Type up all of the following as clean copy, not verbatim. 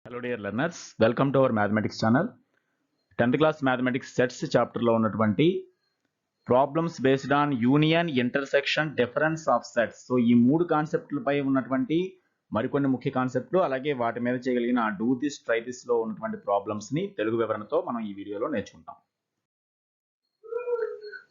Hello dear learners, welcome to our mathematics channel. 10th class mathematics sets chapter లో ఉన్నటువంటి problems based on union intersection difference of sets. So ఈ మూడు కాన్సెప్ట్లపై ఉన్నటువంటి మరికొన్ని ముఖ్య కాన్సెప్ట్లు అలాగే వాటి మీద చేయగలిగిన డూ దిస్ ట్రై దిస్ లో ఉన్నటువంటి ప్రాబ్లమ్స్ ని తెలుగు వివరణతో మనం ఈ వీడియోలో నేర్చుకుంటాం.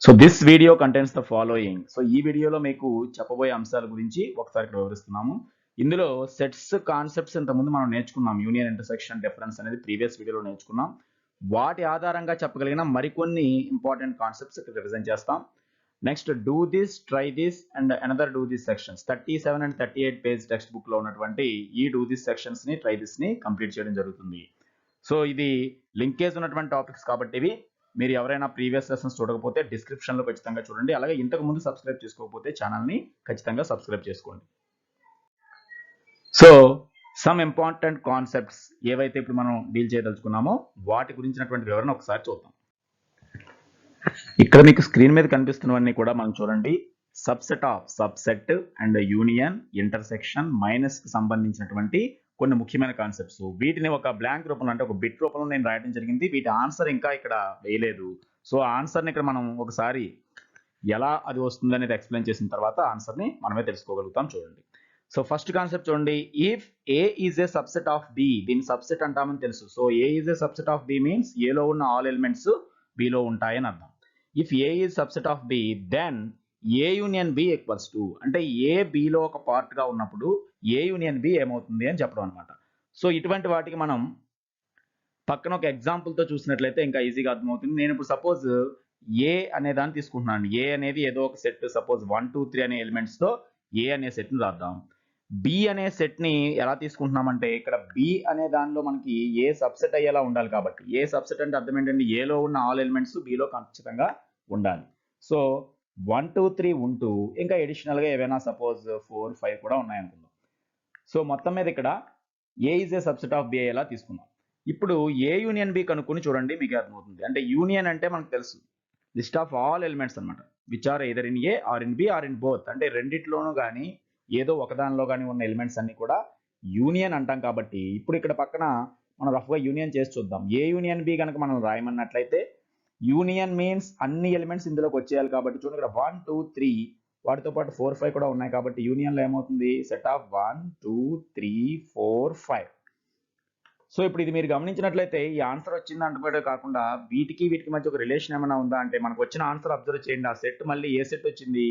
So this video contents the following. So ఈ వీడియోలో మీకు చెప్పబోయే అంశాల గురించి ఒకసారి ఇక్కడ వివరిస్తున్నాము. ఇందులో సెట్స్ కాన్సెప్ట్స్ ఇంతకుముందు మనం నేర్చుకున్నాం. యూనియన్ ఇంటర్సెక్షన్ డిఫరెన్స్ అనేది ప్రీవియస్ వీడియోలో నేర్చుకున్నాం. వాటి ఆధారంగా చెప్పగలిగిన మరికొన్ని ఇంపార్టెంట్ కాన్సెప్ట్స్ ఇక్కడ రిప్రజెంట్ చేస్తాం. Next do this try this and another do this sections 37 and 38 page text book లో ఉన్నటువంటి ఈ డూ దిస్ సెక్షన్స్ ని ట్రై దిస్ ని కంప్లీట్ చేయడం జరుగుతుంది. సో ఇది లింకేజ్ ఉన్నటువంటి టాపిక్స్ కాబట్టి ఇవి మీరు ఎవరైనా ప్రీవియస్ లెసన్స్ చూడకపోతే డిస్క్రిప్షన్ లో ఖచ్చితంగా చూడండి. అలాగే ఇంతకు ముందు సబ్స్క్రైబ్ చేసుకోకపోతే ఛానల్ ని ఖచ్చితంగా సబ్స్క్రైబ్ చేసుకోండి. సో సమ్ ఇంపార్టెంట్ కాన్సెప్ట్స్ ఏవైతే ఇప్పుడు మనం డీల్ చేయదలుచుకున్నామో వాటి గురించినటువంటి వివరణ ఒకసారి చూద్దాం. ఇక్కడ మీకు స్క్రీన్ మీద కనిపిస్తున్నవన్నీ కూడా మనం చూడండి. Subset of subset and union intersection minus కి సంబంధించినటువంటి కొన్ని ముఖ్యమైన కాన్సెప్ట్స్. వీటిని ఒక బ్లాంక్ రూపంలో అంటే ఒక బిట్ రూపంలో నేను రాయడం జరిగింది. వీటి ఆన్సర్ ఇంకా ఇక్కడ వేయలేదు. సో ఆన్సర్ని ఇక్కడ మనం ఒకసారి ఎలా అది వస్తుంది అనేది ఎక్స్ప్లెయిన్ చేసిన తర్వాత ఆన్సర్ని మనమే తెలుసుకోగలుగుతాం. చూడండి. సో ఫస్ట్ కాన్సెప్ట్ చూడండి. If A is a subset of b, దీని సబ్సెట్ అంటామని తెలుసు. So a is a subset of b means ఏలో ఉన్న ఆల్ ఎలిమెంట్స్ బిలో ఉంటాయని అర్థం. If A is subset of B then a union b equals to, అంటే ఏ బిలో ఒక పార్ట్ గా ఉన్నప్పుడు ఏ యూనియన్ బి ఏమవుతుంది అని చెప్పడం అనమాట. సో ఇటువంటి వాటికి మనం పక్కన ఒక ఎగ్జాంపుల్ తో చూసినట్లయితే ఇంకా ఈజీగా అర్థమవుతుంది. నేను ఇప్పుడు సపోజ్ ఏ అనే దాన్ని తీసుకుంటున్నాను. ఏ అనేది ఏదో ఒక సెట్, సపోజ్ 1 2 3 అనే ఎలిమెంట్స్ తో ఏ అనే సెట్ ని రాద్దాం. బి అనే సెట్ ని ఎలా తీసుకుంటున్నామంటే ఇక్కడ బి అనే దానిలో మనకి ఏ సబ్సెట్ అయ్యేలా ఉండాలి. కాబట్టి ఏ సబ్సెట్ అంటే అర్థం ఏంటంటే ఏలో ఉన్న ఆల్ ఎలిమెంట్స్ బిలో ఖచ్చితంగా ఉండాలి. సో 1 2 3 ఉంటూ ఇంకా అడిషనల్ గా ఏవైనా సపోజ్ 4 5 కూడా ఉన్నాయనుకుందాం. సో మొత్తం మీద ఇక్కడ A is a subset of B అయ్యేలా తీసుకుందాం. ఇప్పుడు ఏ యూనియన్ బి కనుక్కొని చూడండి, మీకు అర్థమవుతుంది. అంటే యూనియన్ అంటే మనకు తెలుసు లిస్ట్ ఆఫ్ ఆల్ ఎలిమెంట్స్ అనమాట, which are either in A or in B or in both. అంటే రెండిట్లోనూ కానీ ఏదో ఒకదానిలో కానీ ఉన్న ఎలిమెంట్స్ అన్ని కూడా యూనియన్ అంటాం. కాబట్టి ఇప్పుడు ఇక్కడ పక్కన మనం రఫ్గా యూనియన్ చేసి చూద్దాం. ఏ యూనియన్ బి కనుక మనం రాయమన్నట్లయితే యూనియన్ మీన్స్ అన్ని ఎలిమెంట్స్ ఇందులోకి వచ్చేయాలి. కాబట్టి చూడండి ఇక్కడ 1 2 3 వాటితో పాటు 4 5 కూడా ఉన్నాయి. కాబట్టి యూనియన్లో ఏమవుతుంది, సెట్ ఆఫ్ 1 2 3 4 5. సో ఇప్పుడు ఇది మీరు గమనించినట్లయితే ఈ ఆన్సర్ వచ్చింది అంటే కాకుండా వీటికి మధ్య ఒక రిలేషన్ ఏమైనా ఉందా అంటే మనకు వచ్చిన ఆన్సర్ అబ్జర్వ్ చేయండి. ఆ సెట్ మళ్ళీ ఏ సెట్ వచ్చింది,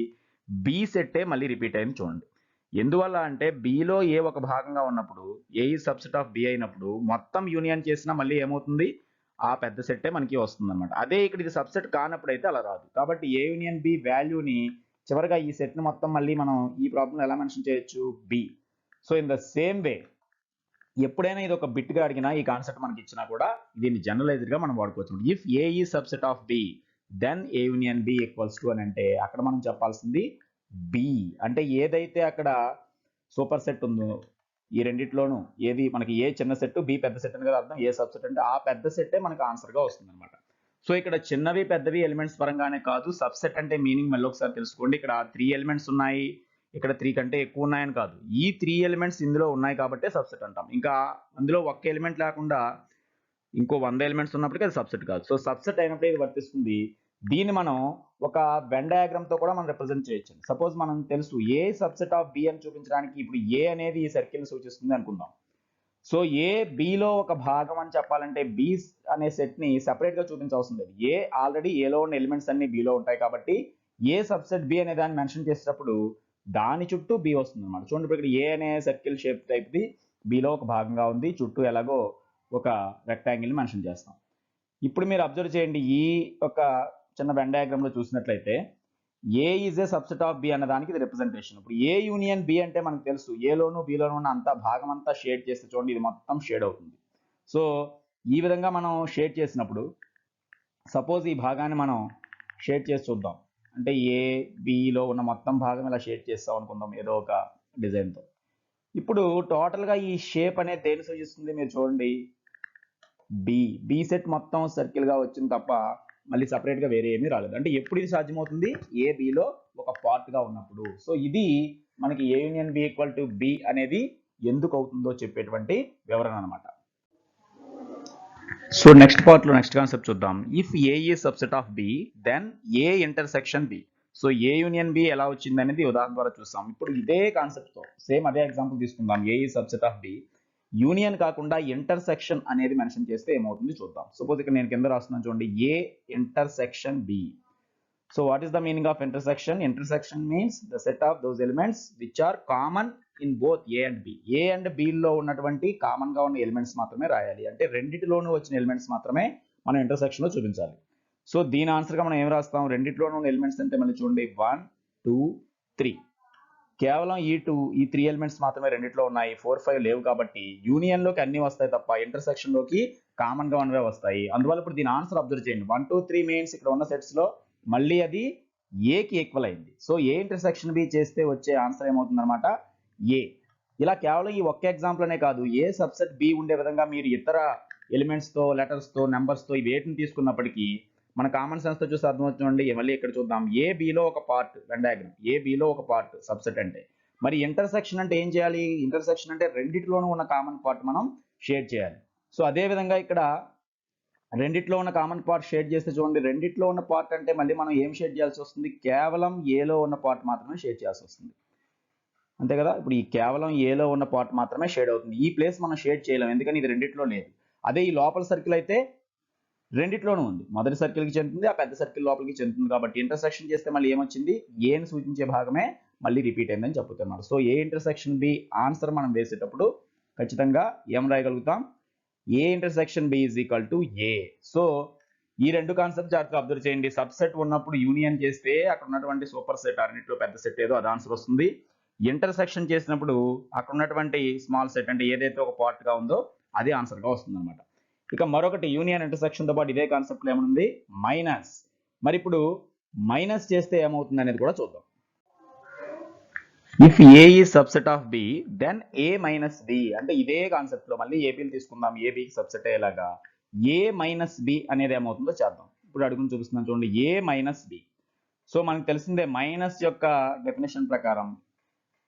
బి సెట్టే మళ్ళీ రిపీట్ అయింది. చూడండి ఎందువల్ల అంటే బిలో ఏ ఒక భాగంగా ఉన్నప్పుడు ఏ ఈ సబ్సెట్ ఆఫ్ బి అయినప్పుడు మొత్తం యూనియన్ చేసినా మళ్ళీ ఏమవుతుంది, ఆ పెద్ద సెట్టే మనకి వస్తుంది అనమాట. అదే ఇక్కడ ఇది సబ్సెట్ కానప్పుడు అయితే అలా రాదు. కాబట్టి ఏ యూనియన్ బి వాల్యూని చివరిగా ఈ సెట్ని మొత్తం మళ్ళీ మనం ఈ ప్రాబ్లం ఎలా మెన్షన్ చేయొచ్చు, b. So in the same way ఎప్పుడైనా ఇది ఒక బిట్ గా అడిగినా ఈ కాన్సెప్ట్ మనకి ఇచ్చినా కూడా దీన్ని జనరలైజ్డ్ గా మనం వాడుకోవచ్చు. ఇఫ్ ఏ ఈ subset of B then a union b equals to అని అంటే అక్కడ మనం చెప్పాల్సింది బి. అంటే ఏదైతే అక్కడ సూపర్ సెట్ ఉందో ఈ రెండిట్లోనూ ఏది మనకి ఏ చిన్న సెట్ బి పెద్ద సెట్ అని కదా అర్థం. ఏ సబ్సెట్ అంటే ఆ పెద్ద సెట్టే మనకు ఆన్సర్ గా వస్తుంది అనమాట. సో ఇక్కడ చిన్నవి పెద్దవి ఎలిమెంట్స్ పరంగానే కాదు, సబ్సెట్ అంటే మీనింగ్ మళ్ళీ ఒకసారి తెలుసుకోండి. ఇక్కడ 3 ఎలిమెంట్స్ ఉన్నాయి, ఇక్కడ 3 కంటే ఎక్కువ ఉన్నాయని కాదు, ఈ 3 ఎలిమెంట్స్ ఇందులో ఉన్నాయి కాబట్టి సబ్సెట్ అంటాం. ఇంకా అందులో ఒక్క ఎలిమెంట్ లేకుండా ఇంకో 100 ఎలిమెంట్స్ ఉన్నప్పటికీ అది సబ్సెట్ కాదు. సో సబ్సెట్ అయినప్పుడు ఇది వర్తిస్తుంది. దీన్ని మనం ఒక వెన్ డయాగ్రామ్ తో కూడా మనం రిప్రజెంట్ చేయొచ్చు. సపోజ్ మనం తెలుసు ఏ సబ్సెట్ ఆఫ్ బి అని చూపించడానికి ఇప్పుడు ఏ అనేది ఈ సర్కిల్ సూచిస్తుంది అనుకుందాం. సో ఏ బిలో ఒక భాగం అని చెప్పాలంటే బి అనే సెట్ ని సెపరేట్ గా చూపించవలసిన లేదు. ఏ ఆల్రెడీ ఏలో ఉన్న ఎలిమెంట్స్ అన్ని బిలో ఉంటాయి కాబట్టి ఏ సబ్సెట్ బి అనే దాన్ని మెన్షన్ చేసేటప్పుడు దాని చుట్టూ బి వస్తుంది అనమాట. చూడండి ఇప్పుడు ఇక్కడ ఏ అనే circle shape type the below ఒక భాగంగా ఉంది, చుట్టూ ఎలాగో ఒక రెక్టాంగిల్ ని మెన్షన్ చేస్తాం. ఇప్పుడు మీరు అబ్జర్వ్ చేయండి, ఈ ఒక చిన్న వెన్ డయాగ్రామ్ లో చూసినట్లయితే A is a subset of B అన్న దానికి ఇది రిప్రజెంటేషన్. ఇప్పుడు ఏ యూనియన్ బి అంటే మనకు తెలుసు ఏలోను బిలోను ఉన్న అంత భాగం అంతా షేడ్ చేస్తే చూడండి ఇది మొత్తం షేడ్ అవుతుంది. సో ఈ విధంగా మనం షేడ్ చేసినప్పుడు సపోజ్ ఈ భాగాన్ని మనం షేడ్ చేసి చూద్దాం. అంటే ఏ బిలో ఉన్న మొత్తం భాగం ఇలా షేడ్ చేస్తాం అనుకుందాం ఏదో ఒక డిజైన్తో. ఇప్పుడు టోటల్గా ఈ షేప్ అనేది దేని సూచిస్తుంది మీరు చూడండి, బి సెట్ మొత్తం సర్కిల్ గా వచ్చింది తప్ప మళ్ళీ సపరేట్ గా వేరే ఏమీ రాలేదు. అంటే ఎప్పుడు ఇది సాధ్యమవుతుంది, ఏ బిలో ఒక పార్ట్ గా ఉన్నప్పుడు. సో ఇది మనకి A union B equal to B అనేది ఎందుకు అవుతుందో చెప్పేటువంటి వివరణ అనమాట. సో నెక్స్ట్ పార్ట్లో నెక్స్ట్ కాన్సెప్ట్ చూద్దాం. If A is subset of B then A intersection B. So A union B ఎలా వచ్చింది అనేది ఉదాహరణ ద్వారా చూస్తాం. ఇప్పుడు ఇదే కాన్సెప్ట్తో సేమ్ అదే ఎగ్జాంపుల్ తీసుకుందాం. A is subset of B, union కాకుండా ఇంటర్సెక్షన్ అనేది మెన్షన్ చేస్తే ఏమవుతుంది చూద్దాం. సపోజ్ ఇక్కడ నేను కింద రాస్తున్నాను చూడండి, A intersection B. So what is the meaning of intersection? Intersection means the set of those elements which are common in both A and B. A and B లో ఉన్నటువంటి కామన్ గా ఉన్న ఎలిమెంట్స్ మాత్రమే రాయాలి. అంటే రెండిటిలోనూ వచ్చిన ఎలిమెంట్స్ మాత్రమే మనం ఇంటర్సెక్షన్ లో చూపించాలి. సో దీని ఆన్సర్ గా మనం ఏం రాస్తాం? రెండిటిలోనూ ఉన్న ఎలిమెంట్స్ అంటే మళ్ళీ చూడండి 1 2 3. కేవలం ఈ 3 ఎలిమెంట్స్ మాత్రమే రెండిట్లో ఉన్నాయి. 4 5 లేవు కాబట్టి యూనియన్ లోకి అన్ని వస్తాయి తప్ప ఇంటర్సెక్షన్ లోకి కామన్ గా ఉన్నవే వస్తాయి. అందువల్ల ఇప్పుడు దీని ఆన్సర్ అబ్జర్వ్ చేయండి. 1 2 3 మీన్స్ ఇక్కడ ఉన్న సెట్స్ లో మళ్ళీ అది ఏకి ఈక్వల్ అయింది. సో ఏ ఇంటర్సెక్షన్ బి చేస్తే వచ్చే ఆన్సర్ ఏమవుతుంది అనమాట? ఏ. ఇలా కేవలం ఈ ఒక్క ఎగ్జాంపుల్ అనే కాదు, ఏ సబ్సెట్ బి ఉండే విధంగా మీరు ఇతర ఎలిమెంట్స్ తో, లెటర్స్ తో, నెంబర్స్ తో వేటిని తీసుకున్నప్పటికీ మన కామన్ సెన్స్ తో చూస్తే అర్థమవుతుందండి. మళ్ళీ ఇక్కడ చూద్దాం. ఏ బిలో ఒక పార్ట్, వెన్ డయాగ్రామ్ ఏ బిలో ఒక పార్ట్ సబ్సెట్ అంటే. మరి ఇంటర్సెక్షన్ అంటే ఏం చేయాలి? ఇంటర్సెక్షన్ అంటే రెండిట్లోనూ ఉన్న కామన్ పార్ట్ మనం షేర్ చేయాలి. సో అదే విధంగా ఇక్కడ రెండిట్లో ఉన్న కామన్ పార్ట్ షేడ్ చేస్తే చూడండి, రెండిట్లో ఉన్న పార్ట్ అంటే మళ్ళీ మనం ఏం షేడ్ చేయాల్సి వస్తుంది? కేవలం ఏలో ఉన్న పార్ట్ మాత్రమే షేడ్ చేయాల్సి వస్తుంది. అంతే కదా? ఇప్పుడు ఈ కేవలం ఏలో ఉన్న పార్ట్ మాత్రమే షేడ్ అవుతుంది. ఈ ప్లేస్ మనం షేడ్ చేయలేం, ఎందుకని ఇది రెండిట్లో లేదు. అదే ఈ లోపల సర్కిల్ అయితే రెండిట్లోనూ ఉంది. మొదటి సర్కిల్కి చెందుతుంది, ఆ పెద్ద సర్కిల్ లోపలికి చెందుతుంది. కాబట్టి ఇంటర్సెక్షన్ చేస్తే మళ్ళీ ఏమొచ్చింది? ఏని సూచించే భాగమే మళ్ళీ రిపీట్ అయిందని చెప్పుతున్నారు. సో ఏ ఇంటర్సెక్షన్ బి ఆన్సర్ మనం వేసేటప్పుడు ఖచ్చితంగా ఏం రాయగలుగుతాం? A intersection B is equal to A. So ఈ రెండు కాన్సెప్ట్ జాగ్రత్తగా అబ్జర్వ్ చేయండి. సబ్సెట్ ఉన్నప్పుడు యూనియన్ చేస్తే అక్కడ ఉన్నటువంటి సూపర్ సెట్, అన్నింటిలో పెద్ద సెట్ ఏదో అది ఆన్సర్ వస్తుంది. ఇంటర్సెక్షన్ చేసినప్పుడు అక్కడ ఉన్నటువంటి స్మాల్ సెట్ అంటే ఏదైతే ఒక పార్ట్ గా ఉందో అది ఆన్సర్ గా వస్తుంది అనమాట. ఇక మరొకటి యూనియన్ ఇంటర్సెక్షన్ తో పాటు ఇదే కాన్సెప్ట్ ఏమనుంది? మైనస్. మరి ఇప్పుడు మైనస్ చేస్తే ఏమవుతుంది అనేది కూడా చూద్దాం. If A is subset of B then a minus b. అంటే ఇదే కాన్సెప్ట్ లో మళ్ళీ ఏబీని తీసుకుందాం. ఏబీకి సబ్సెట్ అయ్యేలాగా ఏ మైనస్ బి అనేది ఏమవుతుందో చేద్దాం. ఇప్పుడు అడుగుని చూపిస్తున్నాను చూడండి, ఏ మైనస్ బి. సో మనకు తెలిసిందే మైనస్ యొక్క డెఫినేషన్ ప్రకారం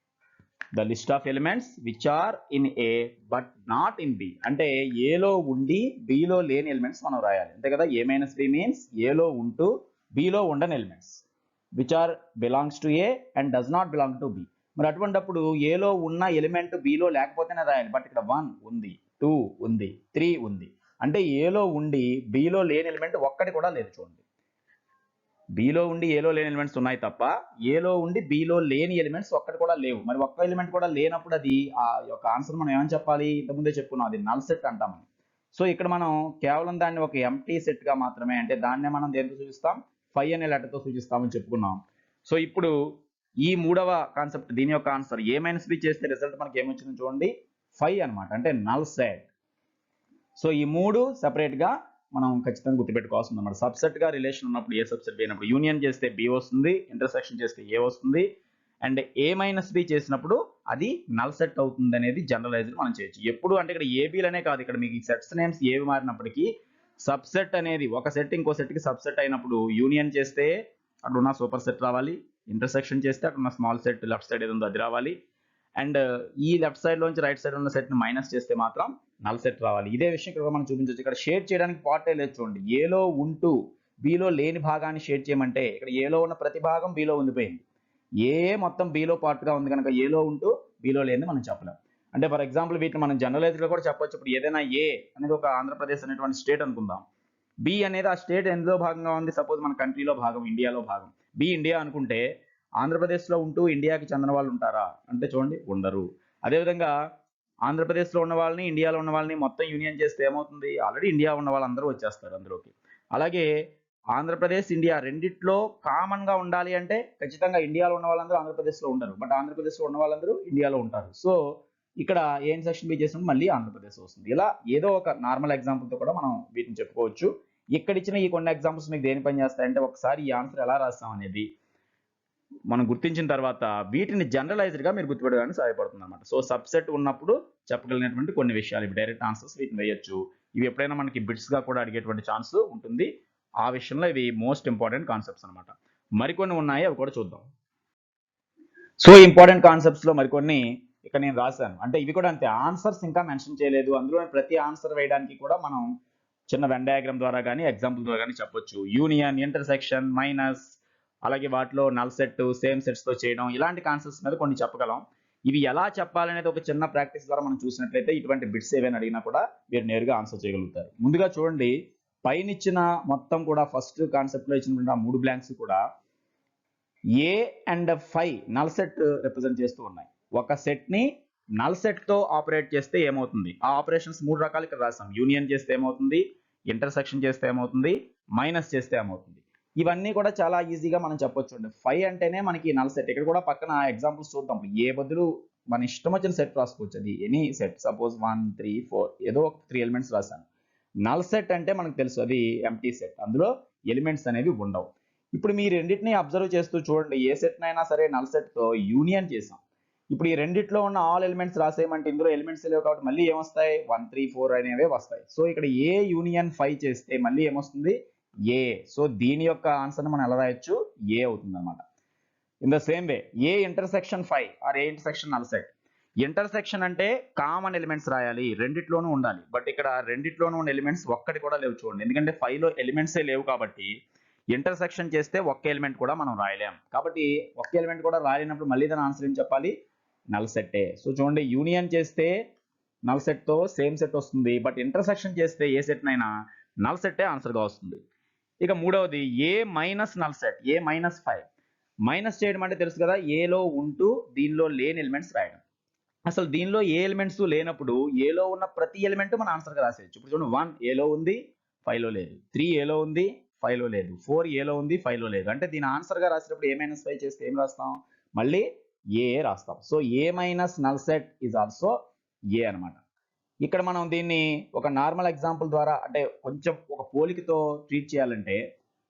the list of elements which are in a but not in b. అంటే ఏలో ఉండి బిలో లేని ఎలిమెంట్స్ మనం రాయాలి, అంతే కదా? ఏ మైనస్ బి మీన్స్ ఏలో ఉంటూ బిలో ఉండని elements which are belongs to A and does not belong to b. మరి అటువంటిప్పుడు ఏలో ఉన్న ఎలిమెంట్ బిలో లేకపోతేనే రాయాలి. బట్ ఇక్కడ 1 ఉంది, 2 ఉంది, 3 ఉంది. అంటే ఏలో ఉండి బిలో లేని ఎలిమెంట్ ఒక్కటి కూడా లేదు. చూడండి, బిలో ఉండి ఏలో లేని ఎలిమెంట్స్ ఉన్నాయి తప్ప ఏలో ఉండి బిలో లేని ఎలిమెంట్స్ ఒక్కటి కూడా లేవు. మరి ఒక్క ఎలిమెంట్ కూడా లేనప్పుడు అది ఆ యొక్క ఆన్సర్ మనం ఏమని చెప్పాలి? ఇంతకుముందే చెప్పుకున్నాం, అది నల్ సెట్ అంటామని. సో ఇక్కడ మనం కేవలం దాన్ని ఒక ఎంటీ సెట్ గా మాత్రమే, అంటే దాన్నే మనం దేనితో సూచిస్తాం? 5 అనే లెటర్ తో సూచిస్తామని చెప్పుకున్నాం. సో ఇప్పుడు ఈ మూడవ కాన్సెప్ట్, దీని యొక్క ఆన్సర్ ఏ మైనస్ బి చేస్తే రిజల్ట్ మనకి ఏమొచ్చింది చూడండి, 5 అనమాట, అంటే నల్ సెట్. సో ఈ మూడు సెపరేట్ గా మనం ఖచ్చితంగా గుర్తుపెట్టుకోవాల్సింది అనమాట. సబ్సెట్ గా రిలేషన్ ఉన్నప్పుడు ఏ సబ్సెట్ బి అయినప్పుడు యూనియన్ చేస్తే బి వస్తుంది, ఇంటర్సెక్షన్ చేస్తే ఏ వస్తుంది, అండ్ ఏ మైనస్ బి చేసినప్పుడు అది నల్ సెట్ అవుతుంది అనేది జనరలైజ్ మనం చేయొచ్చు. ఎప్పుడు అంటే ఇక్కడ ఏబీలనే కాదు, ఇక్కడ మీకు సెట్స్ నేమ్స్ ఏవి మారినప్పటికీ సబ్సెట్ అనేది ఒక సెట్ ఇంకో సెట్ కి సబ్సెట్ అయినప్పుడు యూనియన్ చేస్తే అక్కడ ఉన్న సూపర్ సెట్ రావాలి, ఇంటర్సెక్షన్ చేస్తే అక్కడ ఉన్న స్మాల్ సెట్ లెఫ్ట్ సైడ్ ఏదో అది రావాలి, అండ్ ఈ లెఫ్ట్ సైడ్ లోంచి రైట్ సైడ్ ఉన్న సెట్ ని మైనస్ చేస్తే మాత్రం నల్ సెట్ రావాలి. ఇదే విషయం ఇక్కడ మనం చూపించవచ్చు. ఇక్కడ షేడ్ చేయడానికి పార్టే లేదు చూడండి. ఏలో ఉంటూ బిలో లేని భాగాన్ని షేడ్ చేయమంటే ఇక్కడ ఏలో ఉన్న ప్రతి భాగం బిలో ఉండిపోయింది. ఏ మొత్తం బిలో పార్ట్ గా ఉంది కనుక ఏలో ఉంటూ బిలో లేని మనం చెప్పలేం. అంటే ఫర్ ఎగ్జాంపుల్ వీటిని మనం జనరలైజ్ గా కూడా చెప్పొచ్చు. ఇప్పుడు ఏదైనా ఏ అనేది ఒక ఆంధ్రప్రదేశ్ అనేటువంటి స్టేట్ అనుకుందాం. బి అనేది ఆ స్టేట్ ఎందులో భాగంగా ఉంది? సపోజ్ మన కంట్రీలో భాగం, ఇండియాలో భాగం. బి ఇండియా అనుకుంటే ఆంధ్రప్రదేశ్లో ఉంటూ ఇండియాకి చెందిన వాళ్ళు ఉంటారా అంటే చూడండి, ఉండరు. అదేవిధంగా ఆంధ్రప్రదేశ్లో ఉన్న వాళ్ళని, ఇండియాలో ఉన్న వాళ్ళని మొత్తం యూనియన్ చేస్తే ఏమవుతుంది? ఆల్రెడీ ఇండియా ఉన్న వాళ్ళందరూ వచ్చేస్తారు అందులోకి. అలాగే ఆంధ్రప్రదేశ్, ఇండియా రెండిట్లో కామన్ గా ఉండాలి అంటే ఖచ్చితంగా ఇండియాలో ఉన్న వాళ్ళందరూ ఆంధ్రప్రదేశ్లో ఉండరు, బట్ ఆంధ్రప్రదేశ్లో ఉన్న వాళ్ళందరూ ఇండియాలో ఉంటారు. సో ఇక్కడ ఏ సెక్షన్ బి చేసినప్పుడు మళ్ళీ ఆంధ్రప్రదేశ్ వస్తుంది. ఇలా ఏదో ఒక నార్మల్ ఎగ్జాంపుల్ తో కూడా మనం వీటిని చెప్పుకోవచ్చు. ఇక్కడ ఇచ్చిన ఈ కొన్ని ఎగ్జాంపుల్స్ మీకు దేని పని చేస్తాయంటే ఒకసారి ఈ ఆన్సర్ ఎలా రాస్తాం అనేది మనం గుర్తించిన తర్వాత వీటిని జనరలైజ్డ్ గా మీరు గుర్తుపెట్టడానికి సహాయపడుతుంది అనమాట. సో సబ్సెట్ ఉన్నప్పుడు చెప్పగలిగినటువంటి కొన్ని విషయాలు, ఇవి డైరెక్ట్ ఆన్సర్స్ వీటిని వేయొచ్చు. ఇవి ఎప్పుడైనా మనకి బిట్స్ గా కూడా అడిగేటువంటి ఛాన్స్ ఉంటుంది. ఆ విషయంలో ఇవి మోస్ట్ ఇంపార్టెంట్ కాన్సెప్ట్స్ అనమాట. మరికొన్ని ఉన్నాయి, అవి కూడా చూద్దాం. సో ఇంపార్టెంట్ కాన్సెప్ట్స్ లో మరికొన్ని ఇక్కడ నేను రాశాను. అంటే ఇవి కూడా అంతే, ఆన్సర్స్ ఇంకా మెన్షన్ చేయలేదు. అందులో ప్రతి ఆన్సర్ వేయడానికి కూడా మనం చిన్న వెన్ డయాగ్రామ్ ద్వారా కానీ ఎగ్జాంపుల్ ద్వారా కానీ చెప్పొచ్చు. యూనియన్, ఇంటర్సెక్షన్, మైనస్, అలాగే వాటిలో నల్ సెట్, సేమ్ సెట్స్తో చేయడం, ఇలాంటి కాన్సెప్ట్స్ మీద కొన్ని చెప్పగలం. ఇవి ఎలా చెప్పాలనేది ఒక చిన్న ప్రాక్టీస్ ద్వారా మనం చూసినట్లయితే ఇటువంటి బిట్స్ ఏవైనా అడిగినా కూడా మీరు నేరుగా ఆన్సర్ చేయగలుగుతారు. ముందుగా చూడండి, పైన ఇచ్చిన మొత్తం కూడా ఫస్ట్ కాన్సెప్ట్లో ఇచ్చినటువంటి ఆ 3 బ్లాంక్స్ కూడా A and 5 null set represent చేస్తూ ఉన్నాయి. ఒక సెట్ని నల్ సెట్తో ఆపరేట్ చేస్తే ఏమవుతుంది? ఆ ఆపరేషన్స్ 3 రకాలు ఇక్కడ రాసాం. యూనియన్ చేస్తే ఏమవుతుంది, ఇంటర్సెక్షన్ చేస్తే ఏమవుతుంది, మైనస్ చేస్తే ఏమవుతుంది. ఇవన్నీ కూడా చాలా ఈజీగా మనం చెప్పొచ్చు అండి. 5 అంటేనే మనకి నల్ సెట్. ఇక్కడ కూడా పక్కన ఎగ్జాంపుల్స్ చూద్దాం. ఏ బదులు మన ఇష్టం వచ్చిన సెట్ రాసుకోవచ్చు. అది ఎనీ సెట్, సపోజ్ 1, 3, 4 ఏదో ఒక 3 ఎలిమెంట్స్ రాశాను. నల్ సెట్ అంటే మనకు తెలుసు అది ఎంప్టీ సెట్, అందులో ఎలిమెంట్స్ అనేవి ఉండవు. ఇప్పుడు మీ రెండింటిని అబ్జర్వ్ చేస్తూ చూడండి, ఏ సెట్ అయినా సరే నల్ సెట్తో యూనియన్ చేసాం. ఇప్పుడు ఈ రెండిట్లో ఉన్న ఆల్ ఎలిమెంట్స్ రాసేయమంటే ఇందులో ఎలిమెంట్స్ లేవు కాబట్టి మళ్ళీ ఏమొస్తాయి? 1, 3, 4 అనేవే వస్తాయి. సో ఇక్కడ ఏ యూనియన్ 5 చేస్తే మళ్ళీ ఏమొస్తుంది? ఏ. సో దీని యొక్క ఆన్సర్ని మనం ఎలా రాయొచ్చు? ఏ అవుతుంది అనమాట. In the same way a intersection 5 or a intersection null set. Intersection అంటే కామన్ ఎలిమెంట్స్ రాయాలి, రెండిట్లోనూ ఉండాలి. బట్ ఇక్కడ రెండిట్లోనూ ఉన్న ఎలిమెంట్స్ ఒక్కటి కూడా లేవు చూడండి. ఎందుకంటే 5లో ఎలిమెంట్సే లేవు కాబట్టి ఇంటర్సెక్షన్ చేస్తే ఒక్క ఎలిమెంట్ కూడా మనం రాయలేం. కాబట్టి ఒక్క ఎలిమెంట్ కూడా రాయలేనప్పుడు మళ్ళీ దాని ఆన్సర్ ఏం చెప్పాలి? నల్ సెట్టే. సో చూడండి, యూనియన్ చేస్తే నల్ సెట్తో సేమ్ సెట్ వస్తుంది. బట్ ఇంటర్సెక్షన్ చేస్తే ఏ సెట్నైనా నల్ సెట్టే ఆన్సర్గా వస్తుంది. ఇక మూడవది ఏ మైనస్ నల్ సెట్, ఏ మైనస్ 5. మైనస్ చేయడం అంటే తెలుసు కదా, ఏలో ఉంటూ దీనిలో లేని ఎలిమెంట్స్ రాయడం. అసలు దీనిలో ఏ ఎలిమెంట్స్ లేనప్పుడు ఏలో ఉన్న ప్రతి ఎలిమెంట్ మన ఆన్సర్గా రాసేయచ్చు. ఇప్పుడు చూడండి, 1 ఏలో ఉంది, 5లో లేదు. 3 ఏలో ఉంది, 5లో లేదు. 4 ఏలో ఉంది, 5లో లేదు. అంటే దీని ఆన్సర్గా రాసేటప్పుడు ఏ మైనస్ 5 చేస్తే ఏం రాస్తాం? మళ్ళీ ఏ రాస్తాం. So A minus null set is also ఏ అనమాట. ఇక్కడ మనం దీన్ని ఒక నార్మల్ ఎగ్జాంపుల్ ద్వారా, అంటే కొంచెం ఒక పోలికతో ట్రీట్ చేయాలంటే,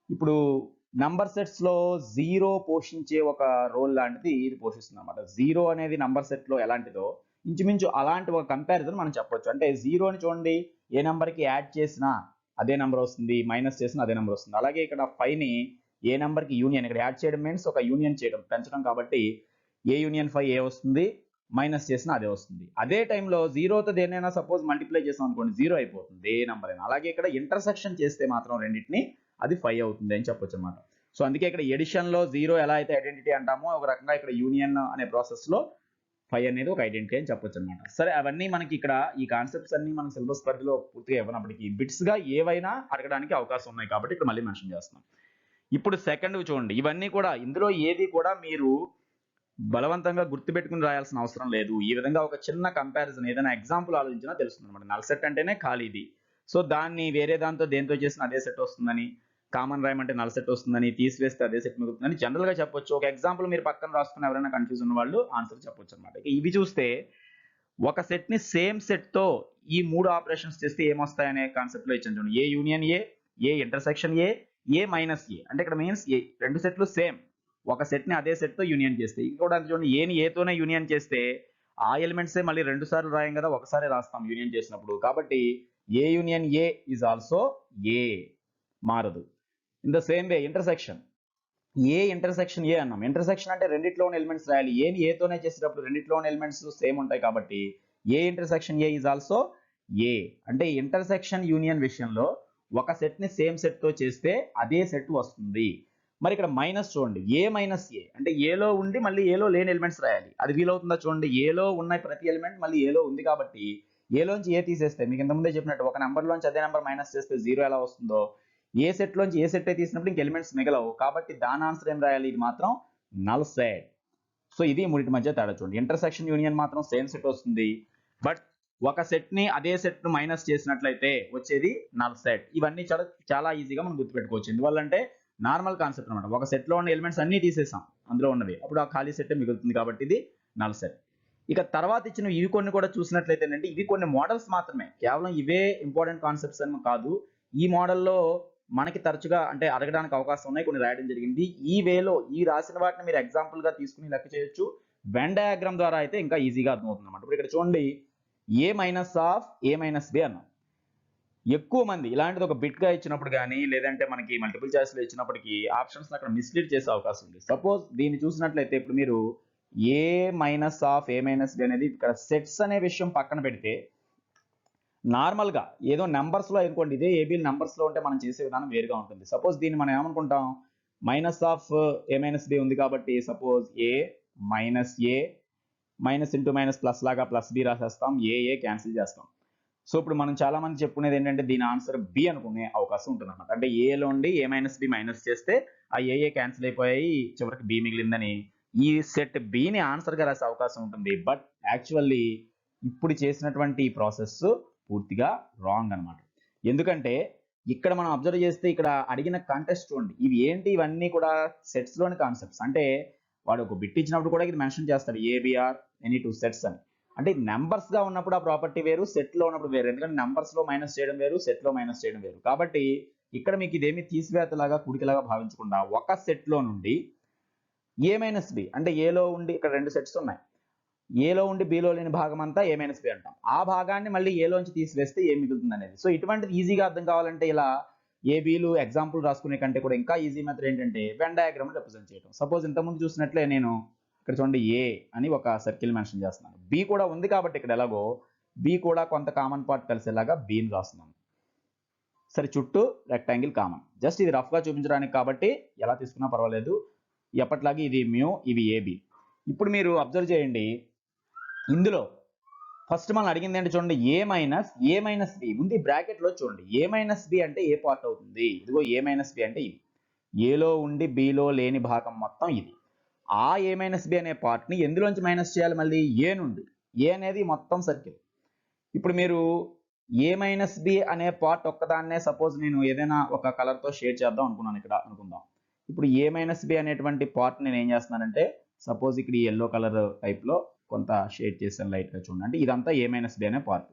ఇప్పుడు నంబర్ సెట్స్లో 0 పోషించే ఒక రోల్ లాంటిది ఇది పోషిస్తుంది అనమాట. 0 అనేది నంబర్ సెట్లో ఎలాంటిదో ఇంచుమించు అలాంటి ఒక కంపారిజన్ మనం చెప్పొచ్చు. అంటే 0ని చూడండి, ఏ నెంబర్కి యాడ్ చేసినా అదే నెంబర్ వస్తుంది, మైనస్ చేసినా అదే నెంబర్ వస్తుంది. అలాగే ఇక్కడ 5ని ఏ నెంబర్కి యూనియన్, ఇక్కడ యాడ్ చేయడం మీన్స్ ఒక యూనియన్ చేయడం, పెంచడం. కాబట్టి ఏ యూనియన్ 5 ఏ వస్తుంది, మైనస్ చేసినా అదే వస్తుంది. అదే టైంలో 0తో దేనైనా సపోజ్ మల్టిప్లై చేసాం అనుకోండి, 0 అయిపోతుంది ఏ నెంబర్ అయినా. అలాగే ఇక్కడ ఇంటర్సెక్షన్ చేస్తే మాత్రం రెండింటిని అది 5 అవుతుంది అని చెప్పొచ్చు అనమాట. సో అందుకే ఇక్కడ ఎడిషన్లో 0 ఎలా అయితే ఐడెంటిటీ అంటామో, ఒక రకంగా ఇక్కడ యూనియన్ అనే ప్రాసెస్లో 5 అనేది ఒక ఐడెంటిటీ అని చెప్పొచ్చు అనమాట. సరే, అవన్నీ మనకి ఇక్కడ ఈ కాన్సెప్ట్స్ అన్ని మన సిలబస్ పరిధిలో పూర్తిగా ఇవ్వనప్పటికీ బిట్స్గా ఏవైనా అడగడానికి అవకాశం ఉన్నాయి కాబట్టి ఇక్కడ మళ్ళీ మెన్షన్ చేస్తున్నాం. ఇప్పుడు సెకండ్ చూడండి, ఇవన్నీ కూడా ఇందులో ఏది కూడా మీరు బలవంతంగా గుర్తుపెట్టుకుని రాయాల్సిన అవసరం లేదు. ఈ విధంగా ఒక చిన్న కంపారిజన్, ఏదైనా ఎగ్జాంపుల్ ఆలోచించినా తెలుస్తుంది అనమాట. నల్ సెట్ అంటేనే ఖాళీది. సో దాన్ని వేరే దాంతో దేంతో చేసిన అదే సెట్ వస్తుందని, కామన్ రాయమంటే నల్ సెట్ వస్తుందని, తీసివేస్తే అదే సెట్ మిగులుతుందని జనరల్గా చెప్పొచ్చు. ఒక ఎగ్జాంపుల్ మీరు పక్కన రాసుకుని ఎవరైనా కన్ఫ్యూజ్ ఉన్న వాళ్ళు ఆన్సర్ చెప్పొచ్చు అనమాట. ఇవి చూస్తే ఒక సెట్ని సేమ్ సెట్తో ఈ 3 ఆపరేషన్స్ చేస్తే ఏమొస్తాయనే కాన్సెప్ట్లో ఇచ్చాను చూడండి. A union A, A intersection A, A minus A. అంటే ఇక్కడ మీన్స్ ఏ రెండు సెట్లు సేమ్, ఒక సెట్ని అదే సెట్తో యూనియన్ చేస్తే. ఇది కూడా చూడండి, ఏని ఏతోనే యూనియన్ చేస్తే ఆ ఎలిమెంట్సే మళ్ళీ 2 సార్లు రాయం కదా, ఒకసారి రాస్తాం యూనియన్ చేసినప్పుడు. కాబట్టి A union A is also A, మారదు. In the same way intersection, A intersection A అన్నాం. ఇంటర్సెక్షన్ అంటే రెండిట్లో ఉన్న ఎలిమెంట్స్ రాయాలి. ఏని ఏతోనే చేసేటప్పుడు రెండిట్లో ఉన్న ఎలిమెంట్స్ సేమ్ ఉంటాయి కాబట్టి ఏ ఇంటర్సెక్షన్ ఏ ఈజ్ ఆల్సో ఏ. అంటే ఇంటర్సెక్షన్ యూనియన్ విషయంలో ఒక సెట్ని సేమ్ సెట్తో చేస్తే అదే సెట్ వస్తుంది. మరి ఇక్కడ మైనస్ చూడండి, ఏ మైనస్ ఏ అంటే ఏలో ఉండి మళ్ళీ ఏలో లేని ఎలిమెంట్స్ రాయాలి. అది వీలవుతుందా చూడండి, ఏలో ఉన్న ప్రతి ఎలిమెంట్ మళ్ళీ ఏలో ఉంది కాబట్టి ఏలోంచి ఏ తీసేస్తే, మీకు ఇంతకుముందే చెప్పినట్టు ఒక నెంబర్లోంచి అదే నెంబర్ మైనస్ చేస్తే 0 ఎలా వస్తుందో, ఏ సెట్లోంచి ఏ సెట్ తీసినప్పుడు ఇంక ఎలిమెంట్స్ మిగలవు. కాబట్టి దాని ఆన్సర్ ఏం రాయాలి? ఇది మాత్రం నల్ సెట్. సో ఇది మూడింటి మధ్య తేడా చూడండి. ఇంటర్సెక్షన్ యూనియన్ మాత్రం సేమ్ సెట్ వస్తుంది, బట్ ఒక సెట్ని అదే సెట్ను మైనస్ చేసినట్లయితే వచ్చేది నల్ సెట్. ఇవన్నీ చాలా ఈజీగా మనం గుర్తుపెట్టుకోవచ్చు. ఎందువల్లంటే నార్మల్ కాన్సెప్ట్ అనమాట. ఒక సెట్లో ఉన్న ఎలిమెంట్స్ అన్నీ తీసేసాం అందులో ఉన్నవి, అప్పుడు ఆ ఖాళీ సెట్ మిగులుతుంది కాబట్టి ఇది నల్ సెట్. ఇక తర్వాత ఇచ్చిన ఇవి కొన్ని కూడా చూసినట్లయితే ఏంటంటే ఇవి కొన్ని మోడల్స్ మాత్రమే, కేవలం ఇవే ఇంపార్టెంట్ కాన్సెప్ట్స్ అని కాదు. ఈ మోడల్లో మనకి తరచుగా అంటే అడగడానికి అవకాశం ఉన్నాయి, కొన్ని రాయడం జరిగింది. ఈ వేలో ఈ రాసిన వాటిని మీరు ఎగ్జాంపుల్గా తీసుకుని లెక్క చేయొచ్చు. వెన్ డయాగ్రామ్ ద్వారా అయితే ఇంకా ఈజీగా అర్థమవుతుంది అన్నమాట. ఇప్పుడు ఇక్కడ చూడండి, A minus of A minus B అన్నాం. ఎక్కువ మంది ఇలాంటిది ఒక బిట్గా ఇచ్చినప్పుడు కానీ, లేదంటే మనకి మల్టిపుల్ చాయిస్లో ఇచ్చినప్పటికీ ఆప్షన్స్ అక్కడ మిస్లీడ్ చేసే అవకాశం ఉంది. సపోజ్ దీన్ని చూసినట్లయితే ఇప్పుడు మీరు A minus of A minus B అనేది ఇక్కడ సెట్స్ అనే విషయం పక్కన పెడితే నార్మల్గా ఏదో నెంబర్స్లో అనుకోండి, ఇదే ఏబీలు నెంబర్స్లో ఉంటే మనం చేసే విధానం వేరుగా ఉంటుంది. సపోజ్ దీన్ని మనం ఏమనుకుంటాం, minus of A minus b ఉంది కాబట్టి suppose a minus into minus plus లాగా ప్లస్ బి రాసేస్తాం, ఏ క్యాన్సిల్ చేస్తాం. సో ఇప్పుడు మనం చాలా మంది చెప్పుకునేది ఏంటంటే దీని ఆన్సర్ బి అనుకునే అవకాశం ఉంటుంది అనమాట. అంటే ఏలో ఉండి ఏ మైనస్ బి మైనస్ చేస్తే ఆ ఏ క్యాన్సిల్ అయిపోయాయి, చివరికి బి మిగిలిందని ఈ సెట్ బిని ఆన్సర్గా రాసే అవకాశం ఉంటుంది. బట్ యాక్చువల్లీ ఇప్పుడు చేసినటువంటి ఈ ప్రాసెస్ పూర్తిగా రాంగ్ అనమాట. ఎందుకంటే ఇక్కడ మనం అబ్జర్వ్ చేస్తే ఇక్కడ అడిగిన కాంటెస్ట్ చూడండి, ఇవి ఏంటి, ఇవన్నీ కూడా సెట్స్లోని కాన్సెప్ట్స్. అంటే వాడు ఒక బిట్ ఇచ్చినప్పుడు కూడా ఇది మెన్షన్ చేస్తాడు ఏబిఆర్ ఎనీ టూ సెట్స్ అని. అంటే నెంబర్స్ గా ఉన్నప్పుడు ఆ ప్రాపర్టీ వేరు, సెట్ లో ఉన్నప్పుడు వేరు. ఎందుకంటే నెంబర్స్ లో మైనస్ చేయడం వేరు, సెట్ లో మైనస్ చేయడం వేరు. కాబట్టి ఇక్కడ మీకు ఇదేమి తీసివేతలాగా కుడికిలాగా భావించకుండా ఒక సెట్ లో నుండి ఏ మైనస్ బి, అంటే ఏలో ఉండి ఇక్కడ రెండు సెట్స్ ఉన్నాయి, ఏలో ఉండి బిలో లేని భాగం అంతా ఏ మైనస్ బి అంటాం. ఆ భాగాన్ని మళ్ళీ ఏలోంచి తీసివేస్తే ఏం మిగులుతుంది అనేది. సో ఇటువంటిది ఈజీగా అర్థం కావాలంటే ఇలా ఏబీలు ఎగ్జాంపుల్ రాసుకునే కంటే కూడా ఇంకా ఈజీ మెథడ్ ఏంటంటే వెన్ డయాగ్రామ్ రిప్రజెంట్ చేయడం. సపోజ్ ఇంతకుముందు చూసినట్లే నేను ఇక్కడ చూడండి ఏ అని ఒక సర్కిల్ మెన్షన్ చేస్తున్నాను, బి కూడా ఉంది కాబట్టి ఇక్కడ ఎలాగో బి కూడా కొంత కామన్ పార్ట్ కలిసేలాగా బిని రాస్తున్నాను. సరే, చుట్టూ రెక్టాంగిల్ కామన్, జస్ట్ ఇది రఫ్గా చూపించడానికి కాబట్టి ఎలా తీసుకున్నా పర్వాలేదు. ఎప్పట్లాగే ఇది మ్యూ, ఇవి ఏబి. ఇప్పుడు మీరు అబ్జర్వ్ చేయండి, ఇందులో ఫస్ట్ మనం అడిగింది ఏంటి చూడండి, ఏ మైనస్ బి ఉంది బ్రాకెట్లో. చూడండి ఏ మైనస్ బి అంటే ఏ పార్ట్ అవుతుంది, ఇదిగో ఏ మైనస్ బి అంటే ఇది. ఏలో ఉండి బిలో లేని భాగం మొత్తం ఇది. ఆ ఏ మైనస్ బి అనే పార్ట్ని ఎందులోంచి మైనస్ చేయాలి, మళ్ళీ ఏ నుండి. ఏ అనేది మొత్తం సర్కిల్. ఇప్పుడు మీరు ఏ మైనస్ బి అనే పార్ట్ ఒక్కదాన్నే సపోజ్ నేను ఏదైనా ఒక కలర్తో షేడ్ చేద్దాం అనుకున్నాను ఇక్కడ అనుకుందాం. ఇప్పుడు ఏ మైనస్ బి అనేటువంటి పార్ట్ నేను ఏం చేస్తున్నానంటే సపోజ్ ఇక్కడ ఈ ఎల్లో కలర్ టైప్లో కొంత షేడ్ చేశాను లైట్గా, చూడండి. అంటే ఇదంతా ఏ మైనస్ బి అనే పార్ట్.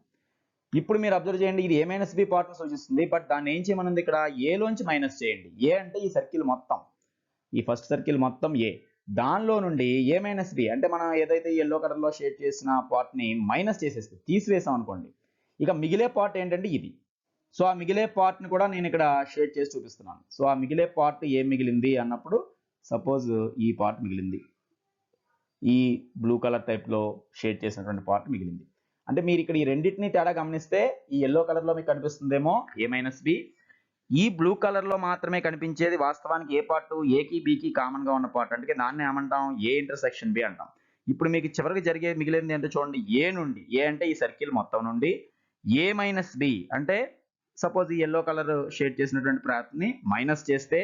ఇప్పుడు మీరు అబ్జర్వ్ చేయండి, ఇది ఏ మైనస్ బి పార్ట్ని సూచిస్తుంది. బట్ దాన్ని ఏం చేయమనుంది, ఇక్కడ ఏలోంచి మైనస్ చేయండి. ఏ అంటే ఈ సర్కిల్ మొత్తం, ఈ ఫస్ట్ సర్కిల్ మొత్తం ఏ, దానిలో నుండి ఏ మైనస్ బి అంటే మనం ఏదైతే ఎల్లో కలర్లో షేడ్ చేసిన పార్ట్ని మైనస్ చేసేస్తే తీసివేసాం అనుకోండి, ఇక మిగిలే పార్ట్ ఏంటంటే ఇది. సో ఆ మిగిలే పార్ట్ని కూడా నేను ఇక్కడ షేడ్ చేసి చూపిస్తున్నాను. సో ఆ మిగిలే పార్ట్ ఏం మిగిలింది అన్నప్పుడు సపోజ్ ఈ పార్ట్ మిగిలింది, ఈ బ్లూ కలర్ టైప్లో షేడ్ చేసినటువంటి పార్ట్ మిగిలింది. అంటే మీరు ఇక్కడ ఈ రెండింటిని తేడా గమనిస్తే ఈ ఎల్లో కలర్లో మీకు కనిపిస్తుందేమో ఏ మైనస్ బి, ఈ బ్లూ కలర్లో మాత్రమే కనిపించేది వాస్తవానికి ఏ పార్ట్, ఏకి బికి కామన్గా ఉన్న పార్ట్. అంటే దాన్ని ఏమంటాం, ఏ ఇంటర్సెక్షన్ బి అంటాం. ఇప్పుడు మీకు చివరికి జరిగే మిగిలింది ఏంటో చూడండి, ఏ నుండి, ఏ అంటే ఈ సర్కిల్ మొత్తం నుండి ఏ మైనస్ బి అంటే సపోజ్ ఈ ఎల్లో కలర్ షేడ్ చేసినటువంటి పార్ట్ని మైనస్ చేస్తే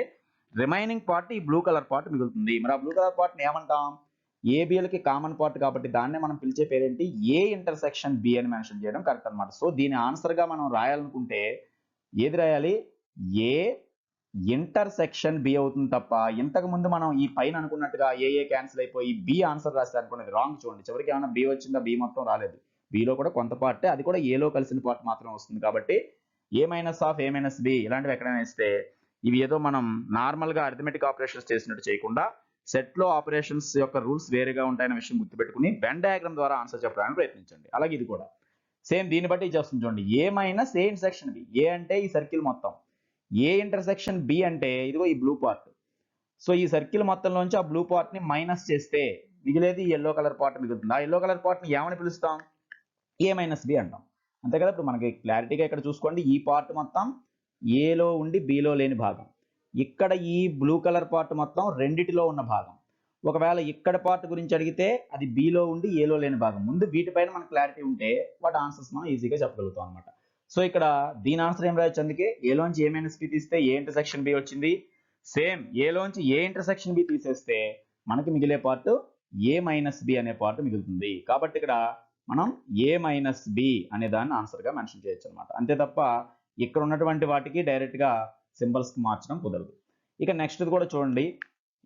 రిమైనింగ్ పార్ట్ ఈ బ్లూ కలర్ పార్ట్ మిగులుతుంది. మరి ఆ బ్లూ కలర్ పార్ట్ని ఏమంటాం, ఏబిఎల్కి కామన్ పార్ట్ కాబట్టి దాన్నే మనం పిలిచే పేరేంటి, ఏ ఇంటర్సెక్షన్ బి అని మెన్షన్ చేయడం కరెక్ట్ అనమాట. సో దీని ఆన్సర్గా మనం రాయాలనుకుంటే ఏది రాయాలి, ఏ ఇంటర్సెక్షన్ బి అవుతుంది తప్ప ఇంతకు ముందు మనం ఈ పైన అనుకున్నట్టుగా ఏ క్యాన్సిల్ అయిపోయి బి ఆన్సర్ రాస్తే అనుకున్నది రాంగ్. చూడండి చివరికి ఏమైనా బి వచ్చిందా, బి మొత్తం రాలేదు. బిలో కూడా కొంత పార్టే, అది కూడా ఏలో కలిసిన పార్ట్ మాత్రం వస్తుంది. కాబట్టి A minus of A minus B ఇలాంటివి ఎక్కడైనా ఇస్తే ఇవి ఏదో మనం నార్మల్గా అర్థమెటిక్ ఆపరేషన్స్ చేసినట్టు చేయకుండా సెట్లో ఆపరేషన్స్ యొక్క రూల్స్ వేరేగా ఉంటాయనే విషయం గుర్తుపెట్టుకుని వెన్ డయాగ్రామ్ ద్వారా ఆన్సర్ చెప్పడానికి ప్రయత్నించండి. అలాగే ఇది కూడా సేమ్ దీన్ని బట్టి చేస్తుంది. చూడండి A minus A intersection B, ఏ అంటే ఈ సర్కిల్ మొత్తం, ఏ ఇంటర్సెక్షన్ బి అంటే ఇదిగో ఈ బ్లూ పార్ట్. సో ఈ సర్కిల్ మొత్తంలోంచి ఆ బ్లూ పార్ట్ని మైనస్ చేస్తే మిగిలేది ఈ ఎల్లో కలర్ పార్ట్ మిగులుతుంది. ఆ ఎల్లో కలర్ పార్ట్ని ఏమని పిలుస్తాం, ఏ మైనస్ బి అంటాం. అంతే కదా. ఇప్పుడు మనకి క్లారిటీగా ఇక్కడ చూసుకోండి, ఈ పార్ట్ మొత్తం ఏలో ఉండి బిలో లేని భాగం, ఇక్కడ ఈ బ్లూ కలర్ పార్ట్ మొత్తం రెండిటిలో ఉన్న భాగం. ఒకవేళ ఇక్కడ పార్ట్ గురించి అడిగితే అది బిలో ఉండి ఏలో లేని భాగం. ముందు వీటిపైన మనకు క్లారిటీ ఉంటే వాటి ఆన్సర్స్ మనం ఈజీగా చెప్పగలుగుతాం అనమాట. సో ఇక్కడ దీని ఆన్సర్ ఏం రాయొచ్చు, అందుకే ఏలోంచి ఏ మైనస్ బి తీస్తే ఏ ఇంటర్సెక్షన్ బి వచ్చింది. సేమ్ ఏలోంచి ఏ ఇంటర్సెక్షన్ బి తీసేస్తే మనకి మిగిలే పార్ట్ ఏ మైనస్ బి అనే పార్ట్ మిగులుతుంది. కాబట్టి ఇక్కడ మనం ఏ మైనస్ బి అనే దాన్ని ఆన్సర్గా మెన్షన్ చేయొచ్చు అనమాట. అంతే తప్ప ఇక్కడ ఉన్నటువంటి వాటికి డైరెక్ట్గా సింబల్స్కి మార్చడం కుదరదు. ఇక నెక్స్ట్ కూడా చూడండి,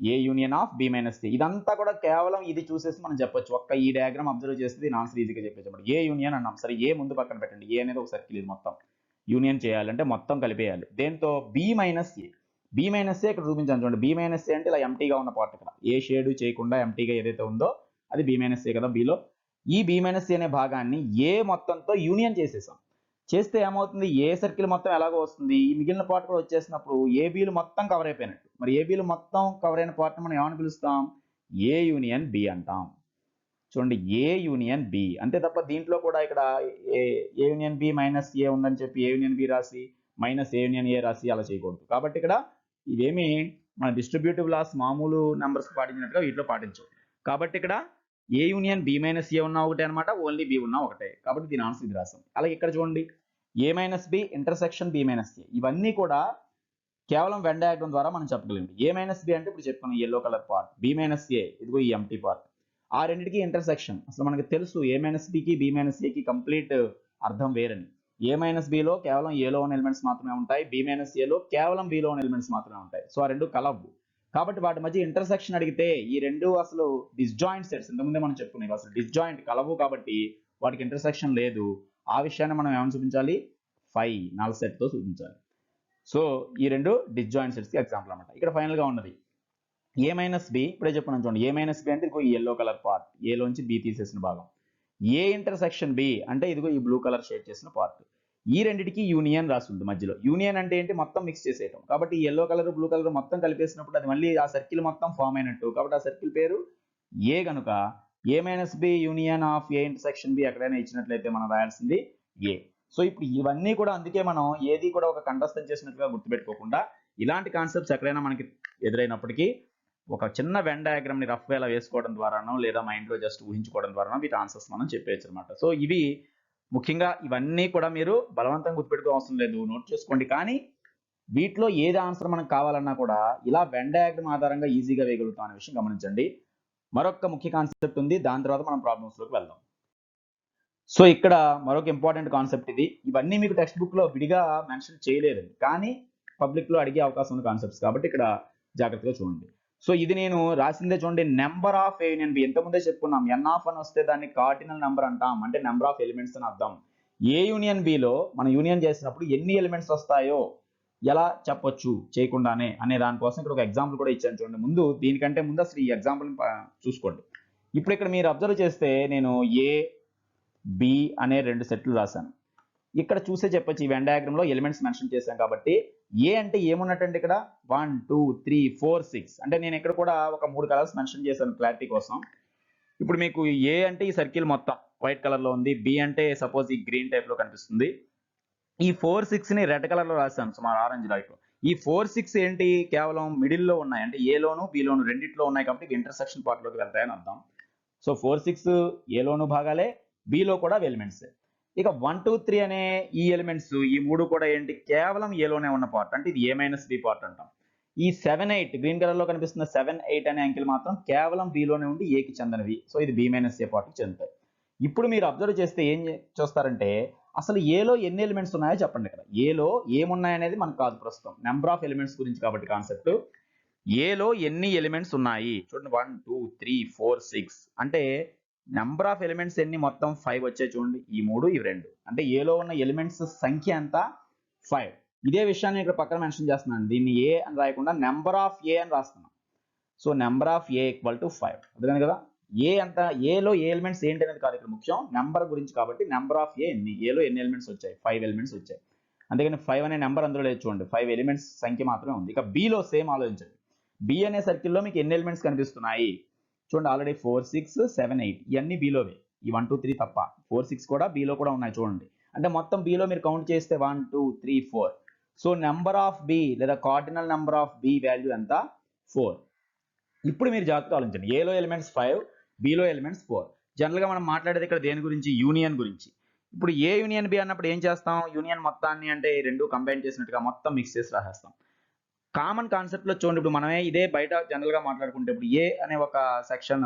A union of B minus C. ఇదంతా కూడా కేవలం ఇది చూసేసి మనం చెప్పొచ్చు, ఒక్క ఈ డయాగ్రామ్ అబ్జర్వ్ చేస్తే దీని ఆన్సర్ ఈజీగా చెప్పేసి. ఏ యూనియన్ అన్నాం, సరే ఏ ముందు పక్కన పెట్టండి, ఏ అనేది ఒక సర్కిల్, ఇది మొత్తం యూనియన్ చేయాలంటే మొత్తం కలిపేయాలి. దేంతో, బి మైనస్ ఏ. బి మైనస్ ఏ ఇక్కడ చూపించాను చూడండి, బి మైనస్ ఏ అంటే ఇలా ఎంటీగా ఉన్న పార్ట్, ఇక్కడ ఏ షేడ్ చేయకుండా ఎంటీగా ఏదైతే ఉందో అది బి మైనస్ ఏ కదా బిలో. ఈ బి మైనస్ ఏ అనే భాగాన్ని ఏ మొత్తంతో యూనియన్ చేసేసాం. చేస్తే ఏమవుతుంది, ఏ సర్కిల్ మొత్తం ఎలాగో వస్తుంది, ఈ మిగిలిన పార్ట్ కూడా వచ్చేసినప్పుడు ఏబీలు మొత్తం కవర్ అయిపోయినట్టు. మరి ఏబీలు మొత్తం కవర్ అయిన పార్ట్ మనం ఏమని పిలుస్తాం, ఏ యూనియన్ బి అంటాం. చూడండి ఏ యూనియన్ బి అంతే తప్ప దీంట్లో కూడా ఇక్కడ ఏ యూనియన్ బి మైనస్ ఏ ఉందని చెప్పి ఏ యూనియన్ బి రాసి మైనస్ ఏ యూనియన్ ఏ రాసి అలా చేయకూడదు. కాబట్టి ఇక్కడ ఇవేమి మన డిస్ట్రిబ్యూటివ్ లాస్ మామూలు నెంబర్స్ పాటించినట్టుగా వీటిలో పాటించవు. కాబట్టి ఇక్కడ ఏ యూనియన్ బి మైనస్ ఏ ఉన్నా ఒకటే అనమాట, ఓన్లీ బి ఉన్నా ఒకటే. కాబట్టి దీని ఆన్సర్ ఇది రాసాం. అలాగే ఇక్కడ చూడండి A minus B intersection B minus A, ఇవన్నీ కూడా కేవలం వెన్ డయాగ్రామ్ ద్వారా మనం చెప్పగలం. ఏ మైనస్ బి అంటే ఇప్పుడు చెప్పుకున్నాం yellow colour part, B minus A ఇదిగో ఈ ఎంటీ పార్ట్. ఆ రెండింటికి ఇంటర్సెక్షన్ అసలు మనకి తెలుసు ఏ మైనస్ బికి బి మైనస్ ఏకి కంప్లీట్ అర్థం వేరని. ఏ మైనస్ బిలో కేవలం ఏలో ఉన్న ఎలిమెంట్స్ మాత్రమే ఉంటాయి, బి మైనస్ ఏలో కేవలం బిలో ఉన్న ఎలిమెంట్స్ మాత్రమే ఉంటాయి. సో ఆ రెండు కలవు. కాబట్టి వాటి మధ్య ఇంటర్సెక్షన్ అడిగితే ఈ రెండు అసలు డిస్జాయింట్ సెట్స్, ఇంతకుముందే మనం చెప్పుకునేవి అసలు డిస్జాయింట్ కలవు కాబట్టి వాటికి ఇంటర్సెక్షన్ లేదు. ఆ విషయాన్ని మనం ఏమైనా చూపించాలి, నల్ సెట్ తో చూపించాలి. సో ఈ రెండు డిస్జాయింట్ సెట్స్ కి ఎగ్జాంపుల్ అనమాట. ఇక్కడ ఫైనల్ గా ఉన్నది ఏ మైనస్ బి, ఇప్పుడే చెప్పిన చూడండి ఏ మైనస్ బి అంటే ఇదిగో ఈ ఎల్లో కలర్ పార్ట్, ఏలోంచి బి తీసేసిన భాగం. ఏ ఇంటర్సెక్షన్ బి అంటే ఇదిగో ఈ బ్లూ కలర్ షేడ్ చేసిన పార్ట్. ఈ రెండింటికి యూనియన్ రాసి ఉంది మధ్యలో. యూనియన్ అంటే ఏంటి, మొత్తం మిక్స్ చేసేయటం. కాబట్టి ఈ ఎల్లో కలర్ బ్లూ కలర్ మొత్తం కలిపేసినప్పుడు అది మళ్ళీ ఆ సర్కిల్ మొత్తం ఫామ్ అయినట్టు. కాబట్టి ఆ సర్కిల్ పేరు ఏ కనుక A minus B union of A intersection B ఎక్కడైనా ఇచ్చినట్లయితే మనం రాయాల్సింది ఏ. సో ఇప్పుడు ఇవన్నీ కూడా అందుకే మనం ఏది కూడా ఒక కంఠస్థం చేసినట్టుగా గుర్తుపెట్టుకోకుండా ఇలాంటి కాన్సెప్ట్స్ ఎక్కడైనా మనకి ఎదురైనప్పటికీ ఒక చిన్న వెన్ డయాగ్రామ్ ని రఫ్ వేలా వేసుకోవడం ద్వారానో లేదా మైండ్ లో జస్ట్ ఊహించుకోవడం ద్వారానో వీటి ఆన్సర్స్ మనం చెప్పేయచ్చు అనమాట. సో ఇవి ముఖ్యంగా ఇవన్నీ కూడా మీరు బలవంతంగా గుర్తుపెట్టుకో అవసరం లేదు, నోట్ చేసుకోండి. కానీ వీటిలో ఏది ఆన్సర్ మనకు కావాలన్నా కూడా ఇలా వెన్ డయాగ్రామ్ ఆధారంగా ఈజీగా వేయగలుగుతాం అనే విషయం గమనించండి. మరొక ముఖ్య కాన్సెప్ట్ ఉంది, దాని తర్వాత మనం ప్రాబ్లమ్స్ లోకి వెళ్దాం. సో ఇక్కడ మరొక ఇంపార్టెంట్ కాన్సెప్ట్ ఇది. ఇవన్నీ మీకు టెక్స్ట్ బుక్ లో విడిగా మెన్షన్ చేయలేదు, కానీ పబ్లిక్ లో అడిగే అవకాశం ఉన్న కాన్సెప్ట్స్ కాబట్టి ఇక్కడ జాగ్రత్తగా చూడండి. సో ఇది నేను రాసిందే చూడండి, number of a union b. ఇంతకుముందే చెప్పుకున్నాం ఎన్ ఆఫ్ అని వస్తే దాన్ని కార్డినల్ నెంబర్ అంటాం, అంటే నెంబర్ ఆఫ్ ఎలిమెంట్స్ అని అర్థం. ఏ యూనియన్ బిలో మనం యూనియన్ చేసినప్పుడు ఎన్ని ఎలిమెంట్స్ వస్తాయో ఎలా చెప్పొచ్చు చేయకుండానే అనే దానికోసం ఇక్కడ ఒక ఎగ్జాంపుల్ కూడా ఇచ్చాను చూడండి. ముందు దీనికంటే ముందు అసలు ఈ ఎగ్జాంపుల్ చూసుకోండి. ఇప్పుడు ఇక్కడ మీరు అబ్జర్వ్ చేస్తే నేను ఏ బి అనే రెండు సెట్లు రాశాను. ఇక్కడ చూసే చెప్పొచ్చు ఈ వెన్ డయాగ్రామ్ లో ఎలిమెంట్స్ మెన్షన్ చేశాం కాబట్టి ఏ అంటే ఏమున్నట్టండి ఇక్కడ 1 2 3 4 6 అంటే నేను ఇక్కడ కూడా ఒక 3 కలర్స్ మెన్షన్ చేశాను క్లారిటీ కోసం. ఇప్పుడు మీకు ఏ అంటే ఈ సర్కిల్ మొత్తం వైట్ కలర్ లో ఉంది, బి అంటే సపోజ్ ఈ గ్రీన్ టైప్ లో కనిపిస్తుంది, ఈ 4 6 ని రెడ్ కలర్ లో రాశాను సుమారు ఆరెంజ్ లైట్ లో. ఈ 4 6 ఏంటి కేవలం మిడిల్ లో ఉన్నాయి, అంటే ఏ లోను బి లోను రెండిట్లో ఉన్నాయి కాబట్టి ఇంటర్సెక్షన్ పార్ట్ లోకి వెళ్తాయని అర్థం. సో 4 6 ఏ లోను భాగాలే, బిలో కూడా ఎలిమెంట్స్. ఇక 1 2 3 అనే ఈ ఎలిమెంట్స్ ఈ మూడు కూడా ఏంటి కేవలం ఏలోనే ఉన్న పార్ట్, అంటే ఇది ఏ మైనస్ బి పార్ట్ అంటాం. ఈ 7 8 గ్రీన్ కలర్ లో కనిపిస్తున్న 7 8 అనే అంకెలు మాత్రం కేవలం బిలోనే ఉండి ఏకి చెందనివి. సో ఇది బి మైనస్ ఏ పార్ట్ కి చెందుతాయి. ఇప్పుడు మీరు అబ్జర్వ్ చేస్తే ఏం చూస్తారంటే అసలు ఏలో ఎన్ని ఎలిమెంట్స్ ఉన్నాయో చెప్పండి. ఇక్కడ ఏలో ఏమున్నాయనేది మనకు కాదు ప్రస్తుతం, నెంబర్ ఆఫ్ ఎలిమెంట్స్ గురించి కాబట్టి కాన్సెప్ట్. ఏలో ఎన్ని ఎలిమెంట్స్ ఉన్నాయి చూడండి, 1 2 3 4 6 అంటే నెంబర్ ఆఫ్ ఎలిమెంట్స్ ఎన్ని మొత్తం 5 వచ్చాయి చూడండి, ఈ మూడు ఇవి రెండు, అంటే ఏలో ఉన్న ఎలిమెంట్స్ సంఖ్య ఎంత 5. ఇదే విషయాన్ని ఇక్కడ పక్కన మెన్షన్ చేస్తున్నాను, దీన్ని ఏ అని రాయకుండా నెంబర్ ఆఫ్ ఏ అని రాస్తున్నాను. So number of A equal to 5. అర్థమైంది కదా, ఏ అంత ఏలో ఏ ఎలిమెంట్స్ ఏంటి అనేది కాదు ఇక్కడ ముఖ్యం, నెంబర్ గురించి. కాబట్టి నెంబర్ ఆఫ్ ఏ ఎన్ని, ఏలో ఎన్ని ఎలిమెంట్స్ వచ్చాయి 5 ఎలిమెంట్స్ వచ్చాయి. అంతేగాని 5 అనే నెంబర్ అందులో లేదు చూడండి, 5 ఎలిమెంట్స్ సంఖ్య మాత్రమే ఉంది. ఇక బిలో సేమ్ ఆలోచించండి, బి అనే సర్కిల్లో మీకు ఎన్ని ఎలిమెంట్స్ కనిపిస్తున్నాయి చూడండి, ఆల్రెడీ 4 6 7 8 ఇవన్నీ బిలోవే, ఈ 1 2 3 తప్ప 4 6 కూడా బిలో కూడా ఉన్నాయి చూడండి. అంటే మొత్తం బిలో మీరు కౌంట్ చేస్తే 1 2 3 4. సో నెంబర్ ఆఫ్ బి లేదా cardinal number of b value ఎంత 4. ఇప్పుడు మీరు జాగ్రత్తగా ఆలోచించండి, ఏలో ఎలిమెంట్స్ 5, బిలో ఎలిమెంట్స్ 4. జనరల్ గా మనం మాట్లాడేది ఇక్కడ దేని గురించి, యూనియన్ గురించి. ఇప్పుడు ఏ యూనియన్ బి అన్నప్పుడు ఏం చేస్తాం, యూనియన్ మొత్తాన్ని అంటే రెండు కంబైన్ చేసినట్టుగా మొత్తం మిక్స్ చేసి రాసేస్తాం. కామన్ కాన్సెప్ట్ లో చూడండి, ఇప్పుడు మనమే ఇదే బయట జనరల్ గా మాట్లాడుకుంటే ఇప్పుడు ఏ అనే ఒక సెక్షన్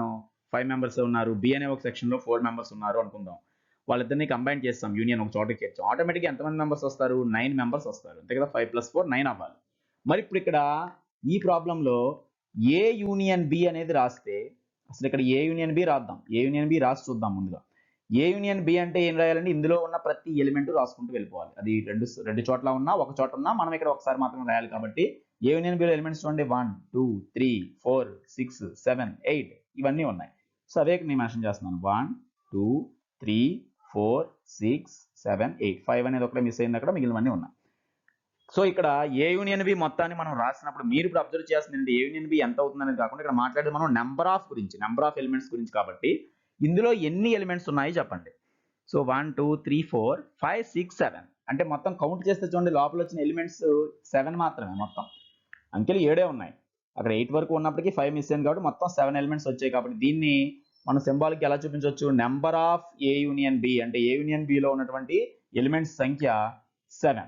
5 మెంబర్స్ ఉన్నారు, బి అనే ఒక సెక్షన్ లో 4 మెంబర్స్ ఉన్నారు అనుకుందాం. వాళ్ళిద్దరిని కంబైన్ చేస్తాం, యూనియన్ ఒక చోటకి చేర్చాం. ఆటోమేటిక్గా ఎంతమంది మెంబర్స్ వస్తారు, 9 మెంబర్స్ వస్తారు, అంతే కదా. 5 + 4 9 అవ్వాలి. మరి ఇప్పుడు ఇక్కడ ఈ ప్రాబ్లంలో ఏ యూనియన్ బి అనేది రాస్తే అసలు ఇక్కడ ఏ యూనియన్ బి రాద్దాం, ఏ యూనియన్ బి రాసి చూద్దాం ముందుగా. ఏ యూనియన్ బి అంటే ఏం రాయాలంటే ఇందులో ఉన్న ప్రతి ఎలిమెంట్ రాసుకుంటూ వెళ్ళిపోవాలి. అది రెండు చోట్ల ఉన్నా ఒక చోట ఉన్నా మనం ఇక్కడ ఒకసారి మాత్రం రాయాలి. కాబట్టి ఏ యూనియన్ బిలో ఎలిమెంట్స్ చూడండి, 1 2 3 4 6 7 8 ఇవన్నీ ఉన్నాయి. సో అదే నేను మెన్షన్ చేస్తున్నాను, 1 2 3 4 6 7 8 5 అనేది ఒకటే మిస్ అయింది, అక్కడ మిగిలినవన్నీ ఉన్నాయి. సో ఇక్కడ ఏ యూనియన్ బి మొత్తాన్ని మనం రాసినప్పుడు మీరు ఇప్పుడు అబ్జర్వ్ చేస్తుంది ఏ యూనియన్ బి ఎంత అవుతుంది అనేది కాకుండా ఇక్కడ మాట్లాడేది మనం నెంబర్ ఆఫ్ గురించి, నెంబర్ ఆఫ్ ఎలిమెంట్స్ గురించి. కాబట్టి ఇందులో ఎన్ని ఎలిమెంట్స్ ఉన్నాయో చెప్పండి. సో 1 2 3 4 5 6 7 అంటే మొత్తం కౌంట్ చేస్తే చూడండి లోపల వచ్చిన ఎలిమెంట్స్ 7 మాత్రమే. మొత్తం అంకెలు 7 ఉన్నాయి. అక్కడ 8 వరకు ఉన్నప్పటికీ 5 మిస్ అయింది కాబట్టి మొత్తం 7 ఎలిమెంట్స్ వచ్చాయి. కాబట్టి దీన్ని మనం సింబాలిక్ ఎలా చూపించవచ్చు? Number of a union b అంటే ఏ యూనియన్ బిలో ఉన్నటువంటి ఎలిమెంట్స్ సంఖ్య 7.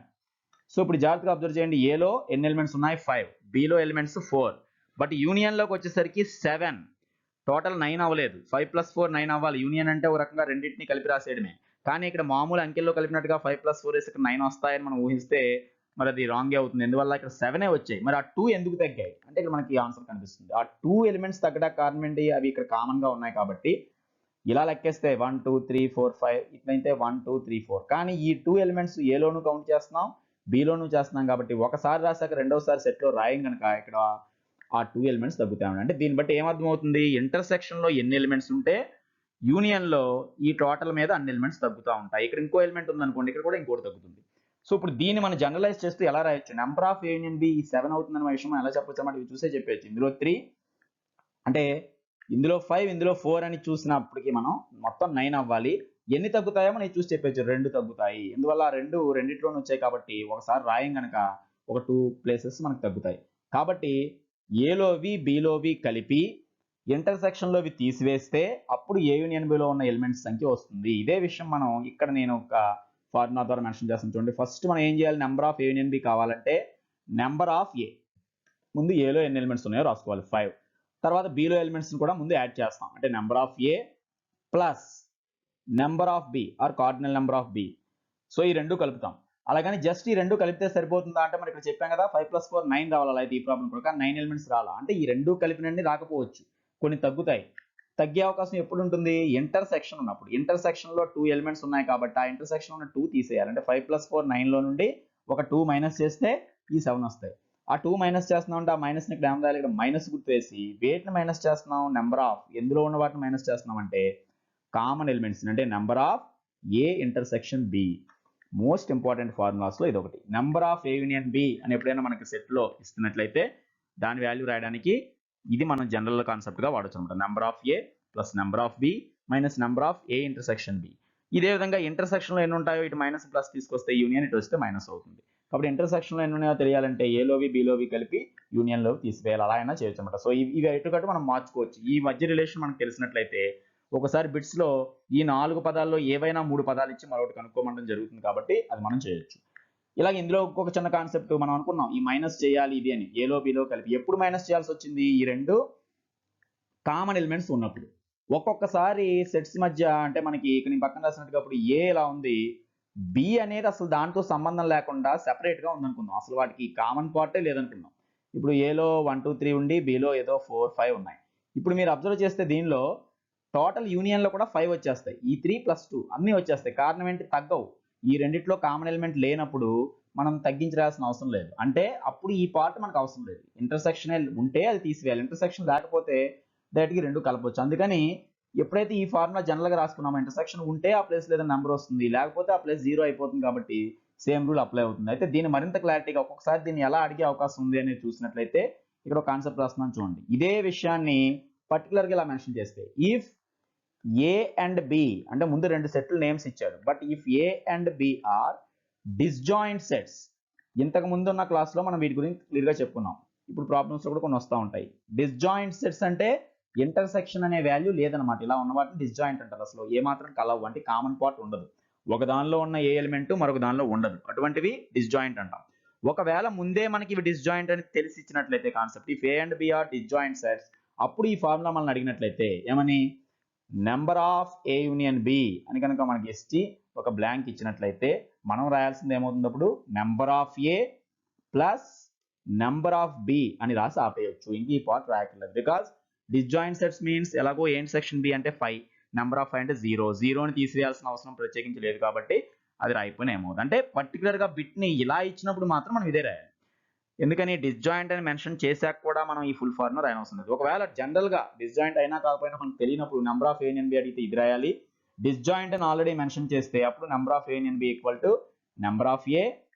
సో ఇప్పుడు జాగ్రత్తగా అబ్జర్వ్ చేయండి. ఏలో ఎన్ని ఎలిమెంట్స్ ఉన్నాయి? 5. Below elements 4. బట్ యూనియన్లోకి వచ్చేసరికి 7. టోటల్ 9 అవ్వలేదు. 5 + 4 9 అవ్వాలి. యూనియన్ అంటే ఒక రకంగా రెండింటిని కలిపి రాసేయడమే. కానీ ఇక్కడ మామూలు అంకెల్లో కలిపినట్టుగా 5 + 4 వేసి ఇక్కడ 9 వస్తాయని మనం ఊహిస్తే మరి అది రాంగే అవుతుంది. ఎందువల్ల ఇక్కడ 7 వచ్చాయి. మరి ఆ 2 ఎందుకు తగ్గాయి అంటే ఇక్కడ మనకి ఆన్సర్ కనిపిస్తుంది. ఆ 2 ఎలిమెంట్స్ తగ్గడానికి కారణం ఏంటి? అవి ఇక్కడ కామన్ గా ఉన్నాయి కాబట్టి ఇలా లెక్కేస్తే 1 2 3 4 5 ఇట్లయితే 1 2 3 4. కానీ ఈ 2 ఎలిమెంట్స్ ఏలోను కౌంట్ చేస్తున్నాం, బిలోను చేస్తున్నాం కాబట్టి ఒకసారి రాసాక రెండోసారి సెట్లో రాయం కనుక ఇక్కడ ఆ 2 ఎలిమెంట్స్ తగ్గుతాయి. అంటే దీన్ని బట్టి ఏమర్థమవుతుంది? ఇంటర్సెక్షన్ లో ఎన్ని ఎలిమెంట్స్ ఉంటే యూనియన్ లో ఈ టోటల్ మీద అన్ని ఎలిమెంట్స్ తగ్గుతూ ఉంటాయి. ఇక్కడ ఇంకో ఎలిమెంట్ ఉందనుకోండి, ఇక్కడ కూడా ఇంకోటి తగ్గుతుంది. సో ఇప్పుడు దీన్ని మనం జనరలైజ్ చేస్తూ ఎలా రాయొచ్చు? Number of a union b 7 అవుతుందన్న విషయం ఎలా చెప్పొచ్చు అన్నమాట ఇవి చూసే చెప్పచ్చు. ఇందులో 3 అంటే ఇందులో 5 ఇందులో 4 అని చూసినప్పటికీ మనం మొత్తం 9 అవ్వాలి. ఎన్ని తగ్గుతాయో మనం చూసి చెప్పచ్చు. 2 తగ్గుతాయి. ఎందువల్ల రెండిట్లోనే వచ్చాయి కాబట్టి ఒకసారి రాయం కనుక ఒక 2 ప్లేసెస్ మనకు తగ్గుతాయి. కాబట్టి ఏలోవి బిలోవి కలిపి ఇంటర్సెక్షన్ లోవి తీసివేస్తే అప్పుడు ఏ యూనియన్ బిలో ఉన్న ఎలిమెంట్స్ సంఖ్య వస్తుంది. ఇదే విషయం మనం ఇక్కడ నేను ఒక ఫార్ములా ద్వారా మెన్షన్ చేస్తాను చూడండి. ఫస్ట్ మనం ఏం చేయాలి? Number of a union b కావాలంటే నెంబర్ ఆఫ్ ఏ ముందు ఏలో ఎన్ని ఎలిమెంట్స్ ఉన్నాయో రాసుకోవాలి 5. తర్వాత బిలో ఎలిమెంట్స్ కూడా ముందు యాడ్ చేస్తాం. అంటే number of A plus number of b or cardinal number of b. So ఈ రెండు కలుపుతాం. అలాగని జస్ట్ ఈ రెండు కలిపితే సరిపోతుందా అంటే మరి ఇక్కడ చెప్పాం కదా 5 + 4 9 రావాలి. అయితే ఈ ప్రాబ్లం కూడా 9 ఎలిమెంట్స్ రాలా. అంటే ఈ రెండు కలిపినండి రాకపోవచ్చు, కొన్ని తగ్గుతాయి. తగ్గే అవకాశం ఎప్పుడు ఉంటుంది? ఇంటర్సెక్షన్ ఉన్నప్పుడు. ఇంటర్సెక్షన్ లో 2 ఎలిమెంట్స్ ఉన్నాయి కాబట్టి ఆ ఇంటర్సెక్షన్ ఉన్న 2 తీసేయాలి. అంటే 5 + 4 9 లో నుండి ఒక 2 మైనస్ చేస్తే ఈ 7 వస్తాయి. ఆ 2 మైనస్ చేస్తున్నాం అంటే ఆ మైనస్ ని ఇక్కడ ఏం రాయాలి? ఇక్కడ మైనస్ గుర్తు వేసి వేటిని మైనస్ చేస్తున్నాం? నెంబర్ ఆఫ్ ఎందులో ఉన్న వాటిని మైనస్ చేస్తున్నాం అంటే కామన్ ఎలిమెంట్స్ అంటే number of A intersection b. Most important formulas లో ఇది ఒకటి. Number of a union b అని ఎప్పుడైనా మనకి సెట్ లో ఇస్తున్నట్లయితే దాని వాల్యూ రాయడానికి ఇది మనం జనరల్ కాన్సెప్ట్ గా వాడచ్చు అనమాట. Number of A plus number of B minus number of A intersection b. ఇదే విధంగా ఇంటర్సెక్షన్ లో ఎన్ని ఉంటాయో ఇటు మైనస్ ప్లస్ తీసుకొస్తే యూనియన్, ఇటు వస్తే మైనస్ అవుతుంది. కాబట్టి ఇంటర్సెక్షన్ లో ఎన్ని ఉన్నాయో తెలియాలంటే ఏలోవి బిలోవి కలిపి యూనియన్ లో తీసివేయాలి. అలా అయినా చేయొచ్చు అనమాట. సో ఇవి ఎటుకట్టు మనం మార్చుకోవచ్చు. ఈ మధ్య రిలేషన్ మనకు తెలిసినట్లయితే ఒకసారి బిట్స్ లో ఈ 4 పదాల్లో ఏవైనా 3 పదాలు ఇచ్చి మరొకటి కనుక్కోమడం జరుగుతుంది కాబట్టి అది మనం చేయొచ్చు. ఇలాగ ఇందులో ఒక చిన్న కాన్సెప్ట్ మనం అనుకున్నాం ఈ మైనస్ చేయాలి ఇది అని. ఏలో బిలో కలిపి ఎప్పుడు మైనస్ చేయాల్సి వచ్చింది? ఈ రెండు కామన్ ఎలిమెంట్స్ ఉన్నప్పుడు. ఒక్కొక్కసారి సెట్స్ మధ్య అంటే మనకి ఇక్కడ పక్కన రాసినట్టుగా అప్పుడు ఏ ఇలా ఉంది, బి అనేది అసలు దాంతో సంబంధం లేకుండా సెపరేట్ గా ఉందనుకుందాం. అసలు వాటికి కామన్ పార్టే లేదనుకుందాం. ఇప్పుడు ఏలో 1 2 3 ఉండి బిలో ఏదో 4 5 ఉన్నాయి. ఇప్పుడు మీరు అబ్జర్వ్ చేస్తే దీనిలో టోటల్ యూనియన్ లో కూడా 5 వచ్చేస్తాయి. ఈ 3 + 2 అన్ని వచ్చేస్తాయి. కారణం ఏంటి? తగ్గవు. ఈ రెండిట్లో కామన్ ఎలిమెంట్ లేనప్పుడు మనం తగ్గించి రాయాల్సిన అవసరం లేదు. అంటే అప్పుడు ఈ పార్ట్ మనకు అవసరం లేదు. ఇంటర్సెక్షన్ ఉంటే అది తీసివేయాలి. ఇంటర్సెక్షన్ లేకపోతే డైరెక్ట్ గా రెండు కలపవచ్చు. అందుకని ఎప్పుడైతే ఈ ఫార్ములా జనరల్ గా రాసుకున్నామో ఇంటర్సెక్షన్ ఉంటే ఆ ప్లేస్ లేదా నెంబర్ వస్తుంది, లేకపోతే ఆ ప్లేస్ 0 అయిపోతుంది. కాబట్టి సేమ్ రూల్ అప్లై అవుతుంది. అయితే దీన్ని మరింత క్లారిటీగా ఒక్కొక్కసారి దీన్ని ఎలా అడిగే అవకాశం ఉంది అనేది చూసినట్లయితే ఇక్కడ ఒక కాన్సెప్ట్ రాస్తున్నాను చూడండి. ఇదే విషయాన్ని పర్టికులర్ గా ఇలా మెన్షన్ చేస్తే ఇఫ్ ఏ అండ్ బి అంటే ముందు రెండు సెట్లు నేమ్స్ ఇచ్చాడు. But if a and b are disjoint sets. ఇంతకు ముందు ఉన్న క్లాస్ లో మనం వీటి గురించి క్లియర్ గా చెప్పుకున్నాం. ఇప్పుడు ప్రాబ్లమ్స్ లో కూడా కొన్ని వస్తూ ఉంటాయి. డిస్జాయింట్ సెట్స్ అంటే ఇంటర్సెక్షన్ అనే వాల్యూ లేదనమాట. ఇలా ఉన్న వాటిని డిస్జాయింట్ అంటారు. అసలు ఏ మాత్రం కలవు అంటే కామన్ పార్ట్ ఉండదు. ఒక దానిలో ఉన్న ఏ ఎలిమెంట్ మరొక దానిలో ఉండదు. అటువంటివి డిస్జాయింట్ అంటాం. ఒకవేళ ముందే మనకి ఇవి డిస్జాయింట్ అని తెలిసి ఇచ్చినట్లయితే concept if a and b are disjoint sets, అప్పుడు ఈ ఫార్ములా మనల్ని అడిగినట్లయితే ఏమని number of a union b అని కనుక మనకి ఇచ్చి ఒక బ్లాంక్ ఇచ్చినట్లయితే మనం రాయాల్సింది ఏమవుతుంది? అప్పుడు number of A plus number of B అని రాసి ఆపేయచ్చు. ఇంక ఈ పార్ట్ రాయట్లేదు. బికాస్ డిస్జాయింట్ సెట్స్ మీన్స్ ఎలాగో ఏ సెక్షన్ బి అంటే 5, నెంబర్ ఆఫ్ 5 అంటే 0 ని తీసివేయాల్సిన అవసరం ప్రత్యేకించి లేదు కాబట్టి అది రాయిపోయిన ఏమవుతుంది అంటే పర్టికులర్ గా బిట్ ని ఇలా ఇచ్చినప్పుడు మాత్రం మనం ఇదే రాయాలి. ఎందుకని డిస్జాయింట్ అని మెన్షన్ చేశాక కూడా మనం ఈ ఫుల్ ఫార్ములా రాయనవసరం లేదు. ఒకవేళ జనరల్ గా డిస్జాయింట్ అయినా కాకపోయినా మనకు తెలియనప్పుడు number of a union b అడిగితే ఇది రాయాలి. డిస్జాయింట్ అని ఆల్రెడీ మెన్షన్ చేస్తే అప్పుడు number of a union B equal to number of A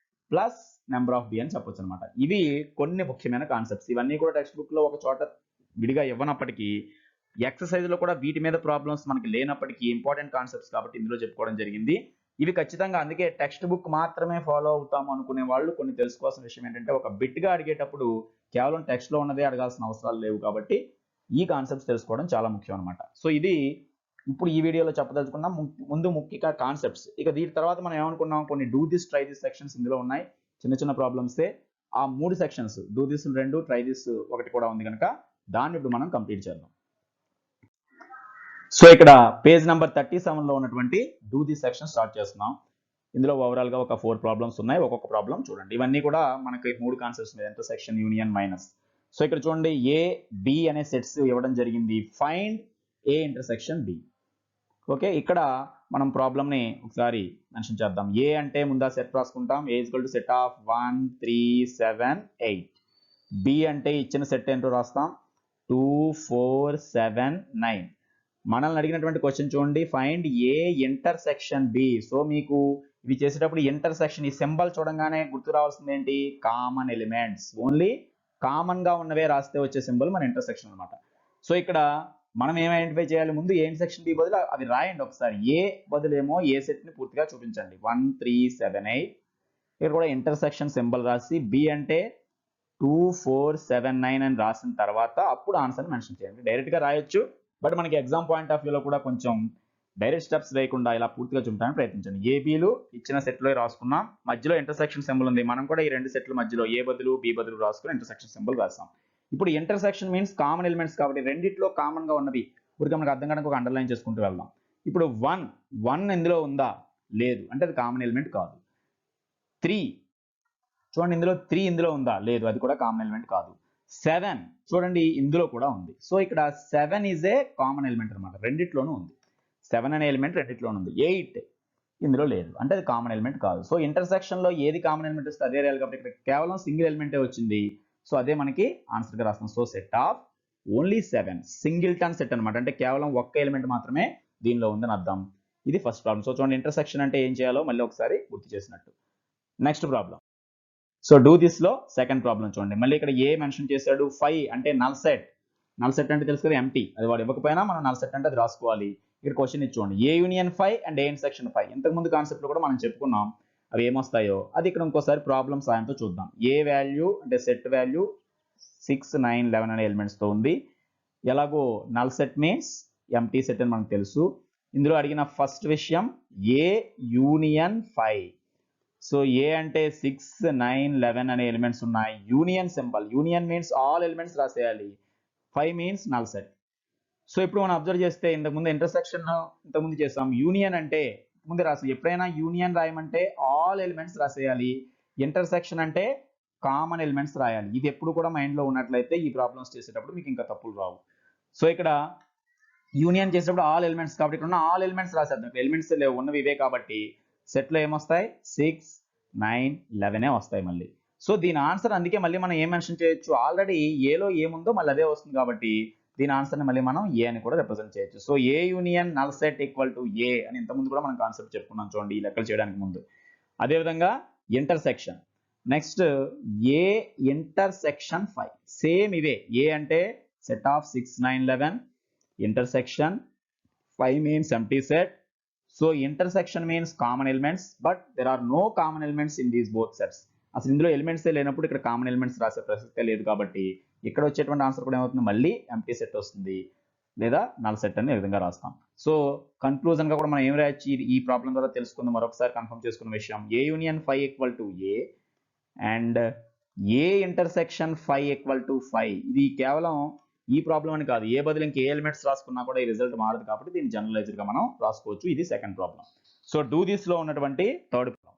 plus number of B అని చెప్పొచ్చు అనమాట. ఇవి కొన్ని ముఖ్యమైన కాన్సెప్ట్స్. ఇవన్నీ కూడా టెక్స్ట్ బుక్ లో ఒక చోట విడిగా ఇవ్వనప్పటికీ ఎక్సర్సైజ్ లో కూడా వీటి మీద ప్రాబ్లమ్స్ మనకి లేనప్పటికీ ఇంపార్టెంట్ కాన్సెప్ట్స్ కాబట్టి ఇందులో చెప్పుకోవడం జరిగింది. ఇవి ఖచ్చితంగా అందుకే టెక్స్ట్ బుక్ మాత్రమే ఫాలో అవుతాము అనుకునే వాళ్ళు కొన్ని తెలుసుకోవాల్సిన విషయం ఏంటంటే ఒక బిట్ గా అడిగేటప్పుడు కేవలం టెక్స్ట్ లో ఉన్నదే అడగాల్సిన అవసరాలు లేవు కాబట్టి ఈ కాన్సెప్ట్స్ తెలుసుకోవడం చాలా ముఖ్యం అనమాట. సో ఇది ఇప్పుడు ఈ వీడియోలో చెప్పదలుచుకున్నాం. ముందు ముఖ్యంగా కాన్సెప్ట్స్. ఇక దీని తర్వాత మనం ఏమనుకున్నాం, కొన్ని do this try this sections ఇందులో ఉన్నాయి. చిన్న చిన్న ప్రాబ్లమ్సే. ఆ 3 sections do this 2 try this ఒకటి కూడా ఉంది కనుక దాన్ని ఇప్పుడు మనం కంప్లీట్ చేద్దాం. సో ఇక్కడ పేజ్ నెంబర్ 37 లో ఉన్నటువంటి డూ దిస్ సెక్షన్ స్టార్ట్ చేస్తున్నాం. ఇందులో ఓవరాల్ గా ఒక 4 ప్రాబ్లమ్స్ ఉన్నాయి. ఒక్కొక్క ప్రాబ్లం చూడండి. ఇవన్నీ కూడా మనకి 3 కాన్సెప్ట్స్ మీద ఇంటర్సెక్షన్, యూనియన్, మైనస్. సో ఇక్కడ చూడండి ఏ బి అనే సెట్స్ ఇవ్వడం జరిగింది. Find a intersection b. Okay, ఇక్కడ మనం ప్రాబ్లం ని ఒకసారి మెన్షన్ చేద్దాం. ఏ అంటే ముందా సెట్ రాసుకుంటాం. A equal to set of 1 3 7 8. B అంటే ఇచ్చిన సెట్ ఏంటో రాస్తాం 2 4 7 9. మనల్ని అడిగినటువంటి క్వశ్చన్ చూడండి, find a intersection B. So మీకు ఇవి చేసేటప్పుడు ఇంటర్సెక్షన్ ఈ సింబల్ చూడంగానే గుర్తు రావాల్సింది ఏంటి, కామన్ ఎలిమెంట్స్. ఓన్లీ కామన్ గా ఉన్నవే రాస్తే వచ్చే సింబల్ మన ఇంటర్సెక్షన్ అనమాట. సో ఇక్కడ మనం ఏం ఐడెంటిఫై చేయాలి, ముందు ఏ ఇంటర్సెక్షన్ బి బదులు అవి రాయండి ఒకసారి. ఏ బదులేమో ఏ సెట్ ని పూర్తిగా చూపించండి 1 3 7 8. ఇక్కడ కూడా ఇంటర్సెక్షన్ సింబల్ రాసి బి అంటే 2 4 7 9 అని రాసిన తర్వాత అప్పుడు ఆన్సర్ మెన్షన్ చేయండి. డైరెక్ట్ గా రాయొచ్చు, బట్ మనకి ఎగ్జామ్ పాయింట్ ఆఫ్ వ్యూలో కూడా కొంచెం డైరెక్ట్ స్టెప్స్ వేయకుండా ఇలా పూర్తిగా చూపించడానికి ప్రయత్నించండి. ఏబీలు ఇచ్చిన సెట్లో రాసుకున్నాం, మధ్యలో ఇంటర్సెక్షన్ సింబల్ ఉంది. మనం కూడా ఈ 2 సెట్ల మధ్యలో ఏ బదులు బి బదులు రాసుకుని ఇంటర్సెక్షన్ సింబల్ రాసాం. ఇప్పుడు ఇంటర్సెక్షన్ మీన్స్ కామన్ ఎలిమెంట్స్ కాబట్టి రెండిట్లో కామన్ గా ఉన్నవి ఊరికే మనకు అర్థం కావడానికి ఒక అండర్లైన్ చేసుకుంటూ వెళ్దాం. ఇప్పుడు 1 ఇందులో ఉందా, లేదు, అంటే అది కామన్ ఎలిమెంట్ కాదు. 3 చూడండి, ఇందులో 3 ఇందులో ఉందా, లేదు, అది కూడా కామన్ ఎలిమెంట్ కాదు. 7 చూడండి, ఇందులో కూడా ఉంది. సో ఇక్కడ 7 ఈజ్ ఏ కామన్ ఎలిమెంట్ అనమాట, రెండిట్లోనూ ఉంది. 7 అనే ఎలిమెంట్ రెండిట్లోనూ ఉంది. 8 ఇందులో లేదు, అంటే అది కామన్ ఎలిమెంట్ కాదు. సో ఇంటర్సెక్షన్ లో ఏది కామన్ ఎలిమెంట్ వస్తే అదే రాయాలి కాబట్టి ఇక్కడ కేవలం సింగిల్ ఎలిమెంటే వచ్చింది. సో అదే మనకి ఆన్సర్ గా రాస్తాం. So set of only 7 singleton set అనమాట, అంటే కేవలం ఒక్క ఎలిమెంట్ మాత్రమే దీనిలో ఉందని అర్థం. ఇది ఫస్ట్ ప్రాబ్లం. సో చూడండి, ఇంటర్సెక్షన్ అంటే ఏం చేయాలో మళ్ళీ ఒకసారి గుర్తు చేసినట్టు. Next problem. So do this లో సెకండ్ ప్రాబ్లం చూడండి. మళ్ళీ ఇక్కడ ఏ మెన్షన్ చేశాడు, 5 అంటే నల్ సెట్. నల్ సెట్ అంటే తెలుసు కదా, ఎంటీ. అది వాడు ఇవ్వకపోయినా మనం నల్ సెట్ అంటే అది రాసుకోవాలి. ఇక్కడ క్వశ్చన్ ఇచ్చుకోండి, A union 5 and A intersection 5. ఇంతకుముందు కాన్సెప్ట్ లో కూడా మనం చెప్పుకున్నాం అవి ఏమొస్తాయో. అది ఇక్కడ ఇంకోసారి ప్రాబ్లం సాయంతో చూద్దాం. ఏ వాల్యూ అంటే సెట్ వాల్యూ 6 9 11 అనే ఎలిమెంట్స్ తో ఉంది. ఎలాగో null set means empty set అని మనకు తెలుసు. ఇందులో అడిగిన ఫస్ట్ విషయం ఏ యూనియన్ 5. సో ఏ అంటే 6 9 11 అనే ఎలిమెంట్స్ ఉన్నాయి. Union symbol, union means all elements రాసేయాలి. 5 మీన్స్ నల్ సెట్. సో ఇప్పుడు మనం అబ్జర్వ్ చేస్తే ఇంతకుముందు ఇంటర్సెక్షన్ ఇంతకుముందు చేసాం. యూనియన్ అంటే ముందు రాసాం. ఎప్పుడైనా యూనియన్ రాయమంటే ఆల్ ఎలిమెంట్స్ రాసేయాలి. ఇంటర్సెక్షన్ అంటే కామన్ ఎలిమెంట్స్ రాయాలి. ఇది ఎప్పుడు కూడా మైండ్ లో ఉన్నట్లయితే ఈ ప్రాబ్లమ్స్ చేసేటప్పుడు మీకు ఇంకా తప్పులు రావు. సో ఇక్కడ యూనియన్ చేసేటప్పుడు ఆల్ ఎలిమెంట్స్ కాబట్టి ఇక్కడ ఉన్న ఆల్ ఎలిమెంట్స్ రాసేద్దాం. ఎలిమెంట్స్ లేవు, ఉన్నవి ఇవే కాబట్టి సెట్ లో ఏమొస్తాయి 6 9 11 వస్తాయి మళ్ళీ. సో దీని ఆన్సర్ అందుకే మళ్ళీ మనం ఏం మెన్షన్ చేయొచ్చు, ఆల్రెడీ ఏలో ఏముందో మళ్ళీ అదే వస్తుంది కాబట్టి దీని ఆన్సర్ ని మళ్ళీ మనం ఏ అని కూడా రిప్రజెంట్ చేయొచ్చు. So A union null set equal to A అని ఇంతకుముందు కూడా మనం కాన్సెప్ట్ చెప్పుకున్నాం చూడండి ఈ లెక్కలు చేయడానికి ముందు. అదేవిధంగా ఇంటర్సెక్షన్. నెక్స్ట్ ఏ ఇంటర్సెక్షన్ 5 సేమ్ ఇవే. ఏ అంటే set of 6 9 11, intersection 5 means empty set. So intersection means common elements, but there are no common elements in these both sets. అసలు ఇందులో ఎలిమెంట్స్ లేనప్పుడు ఇక్కడ కామన్ ఎలిమెంట్స్ రాసే ప్రసక్తే లేదు కాబట్టి ఇక్కడ వచ్చేటువంటి ఆన్సర్ కూడా ఏమవుతుంది, మళ్ళీ ఎంప్టీ సెట్ వస్తుంది లేదా నల్ సెట్ అని ఈ విధంగా రాస్తాం. సో కన్క్లూజన్ గా కూడా మనం ఏం రాయొచ్చు, ఈ ప్రాబ్లం ద్వారా తెలుసుకుందాం. మరొకసారి కన్ఫర్మ్ చేసుకున్న విషయం, A union 5 equal to A and A intersection 5 equal to 5. ఇది కేవలం ఈ ప్రాబ్లం అని కాదు, ఏ బదులు ఇంకే ఎలిమెంట్స్ రాసుకున్నా కూడా ఈ రిజల్ట్ మారదు కాబట్టి దీన్ని జనరలైజ్డ్ గా మనం రాసుకోవచ్చు. ఇది second problem. So do this లో ఉన్నటువంటి థర్డ్ ప్రాబ్లం.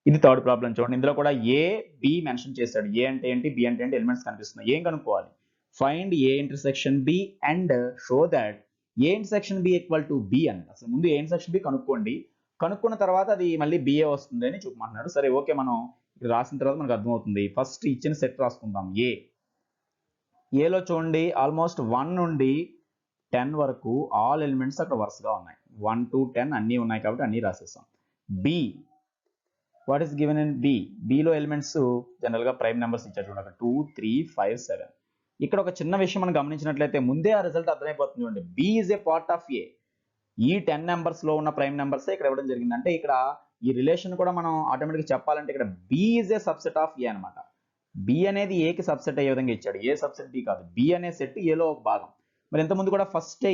ఇది థర్డ్ ప్రాబ్లం చూడండి. ఇందులో కూడా ఏ బి మెన్షన్ చేశాడు. ఏ అంటే ఏంటి, బి అంటే ఏంటి, ఎలిమెంట్స్ కనిపిస్తున్నాయి. ఏం కనుక్కోవాలి, find a intersection b and show that a intersection b equal to b అని. అసలు ముందు ఏ ఇంటర్సెక్షన్ బి కనుక్కోండి, కనుక్కున్న తర్వాత అది మళ్ళీ బిఏ వస్తుంది అని చూపమంటున్నాడు. సరే ఓకే, మనం ఇది రాసిన తర్వాత మనకు అర్థమవుతుంది. ఫస్ట్ ఇచ్చిన సెట్ రాసుకుందాం. ఏలో చూడండి ఆల్మోస్ట్ 1 నుండి 10 వరకు ఆల్ ఎలిమెంట్స్ అక్కడ వరుసగా ఉన్నాయి. 1 to 10 అన్నీ ఉన్నాయి కాబట్టి అన్నీ రాసేసాం. B, what is given in B? బిలో ఎలిమెంట్స్ జనరల్ గా ప్రైమ్ నెంబర్స్ ఇచ్చారు చూడండి, 2 3 5 7. ఇక్కడ ఒక చిన్న విషయం మనం గమనించినట్లయితే ముందే ఆ రిజల్ట్ అర్థమైపోతుంది చూడండి. B is a part of A. ఈ 10 నెంబర్స్ లో ఉన్న ప్రైమ్ నెంబర్స్ ఇక్కడ ఇవ్వడం జరిగింది. అంటే ఇక్కడ ఈ రిలేషన్ కూడా మనం ఆటోమేటిక్గా చెప్పాలంటే ఇక్కడ B is a subset of A అనమాట. బి అనేది ఏకి సబ్సెట్ అయ్యే విధంగా ఇచ్చాడు. ఏ సబ్సెట్ బి కాదు. బి అనే సెట్ ఏలో ఒక భాగం. మరి ఇంతకుముందు కూడా ఫస్ట్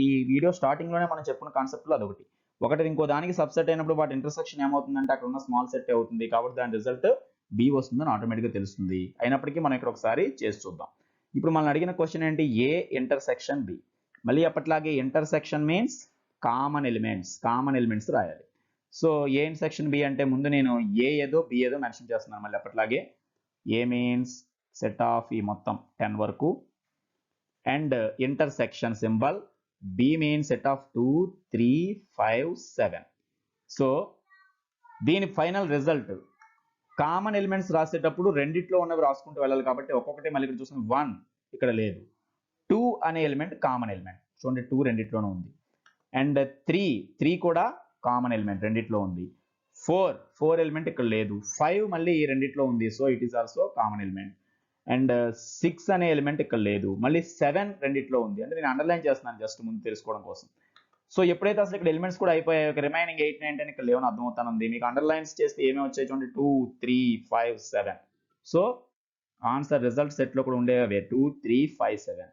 ఈ వీడియో స్టార్టింగ్ లోనే మనం చెప్పుకున్న కాన్సెప్ట్ లో అదొకటి. ఒకటి ఇంకో దానికి సబ్సెట్ అయినప్పుడు వాటి ఇంటర్సెక్షన్ ఏమవుతుందంటే అక్కడ ఉన్న స్మాల్ సెట్ అవుతుంది. కాబట్టి దాని రిజల్ట్ బి వస్తుందని ఆటోమేటిక్గా తెలుస్తుంది. అయినప్పటికీ మనం ఇక్కడ ఒకసారి చేసి చూద్దాం. ఇప్పుడు మనం అడిగిన క్వశ్చన్ ఏంటి? A intersection b. మళ్ళీ అప్పట్లాగే ఇంటర్సెక్షన్ మీన్స్ కామన్ ఎలిమెంట్స్ రాయాలి. సో ఏ ఇంటర్సెక్షన్ బి అంటే ముందు నేను ఏ ఏదో బి ఏదో మెన్షన్ చేస్తున్నాను. మళ్ళీ అప్పట్లాగే ఏ మీన్స్ సెట్ ఆఫ్ ఈ మొత్తం 10 వరకు and intersection symbol b means set of 2 3 5 7. So దీని ఫైనల్ రిజల్ట్ కామన్ ఎలిమెంట్స్ రాసేటప్పుడు రెండిట్లో ఉన్నవి రాసుకుంటూ వెళ్ళాలి. కాబట్టి ఒక్కొక్కటి మళ్ళీ ఇక్కడ చూసిన 1 ఇక్కడ లేదు. 2 అనే ఎలిమెంట్ కామన్ ఎలిమెంట్ చూడండి, 2 రెండిట్లోనే ఉంది. అండ్ 3 కూడా కామన్ ఎలిమెంట్ రెండిట్లో ఉంది. 4 ఎలిమెంట్ ఇక్కడ లేదు. 5 మళ్ళీ ఈ రెండిట్లో ఉంది. So it is also common element. And 6 అనే ఎలిమెంట్ ఇక్కడ లేదు. మళ్ళీ 7 రెండిట్లో ఉంది. అంటే నేను అండర్లైన్ చేస్తున్నాను జస్ట్ ముందు తెలుసుకోవడం కోసం. సో ఎప్పుడైతే అసలు ఇక్కడ ఎలిమెంట్స్ కూడా అయిపోయాయి, రిమైనింగ్ 8 9 10 ఇక్కడ లేవని అర్థమవుతానుంది. మీకు అండర్లైన్స్ చేస్తే ఏమేమి వచ్చాయి చూడండి, 2 3 5 7. సో ఆన్సర్ రిజల్ట్ సెట్ లో కూడా ఉండేవే 2 3 5 7.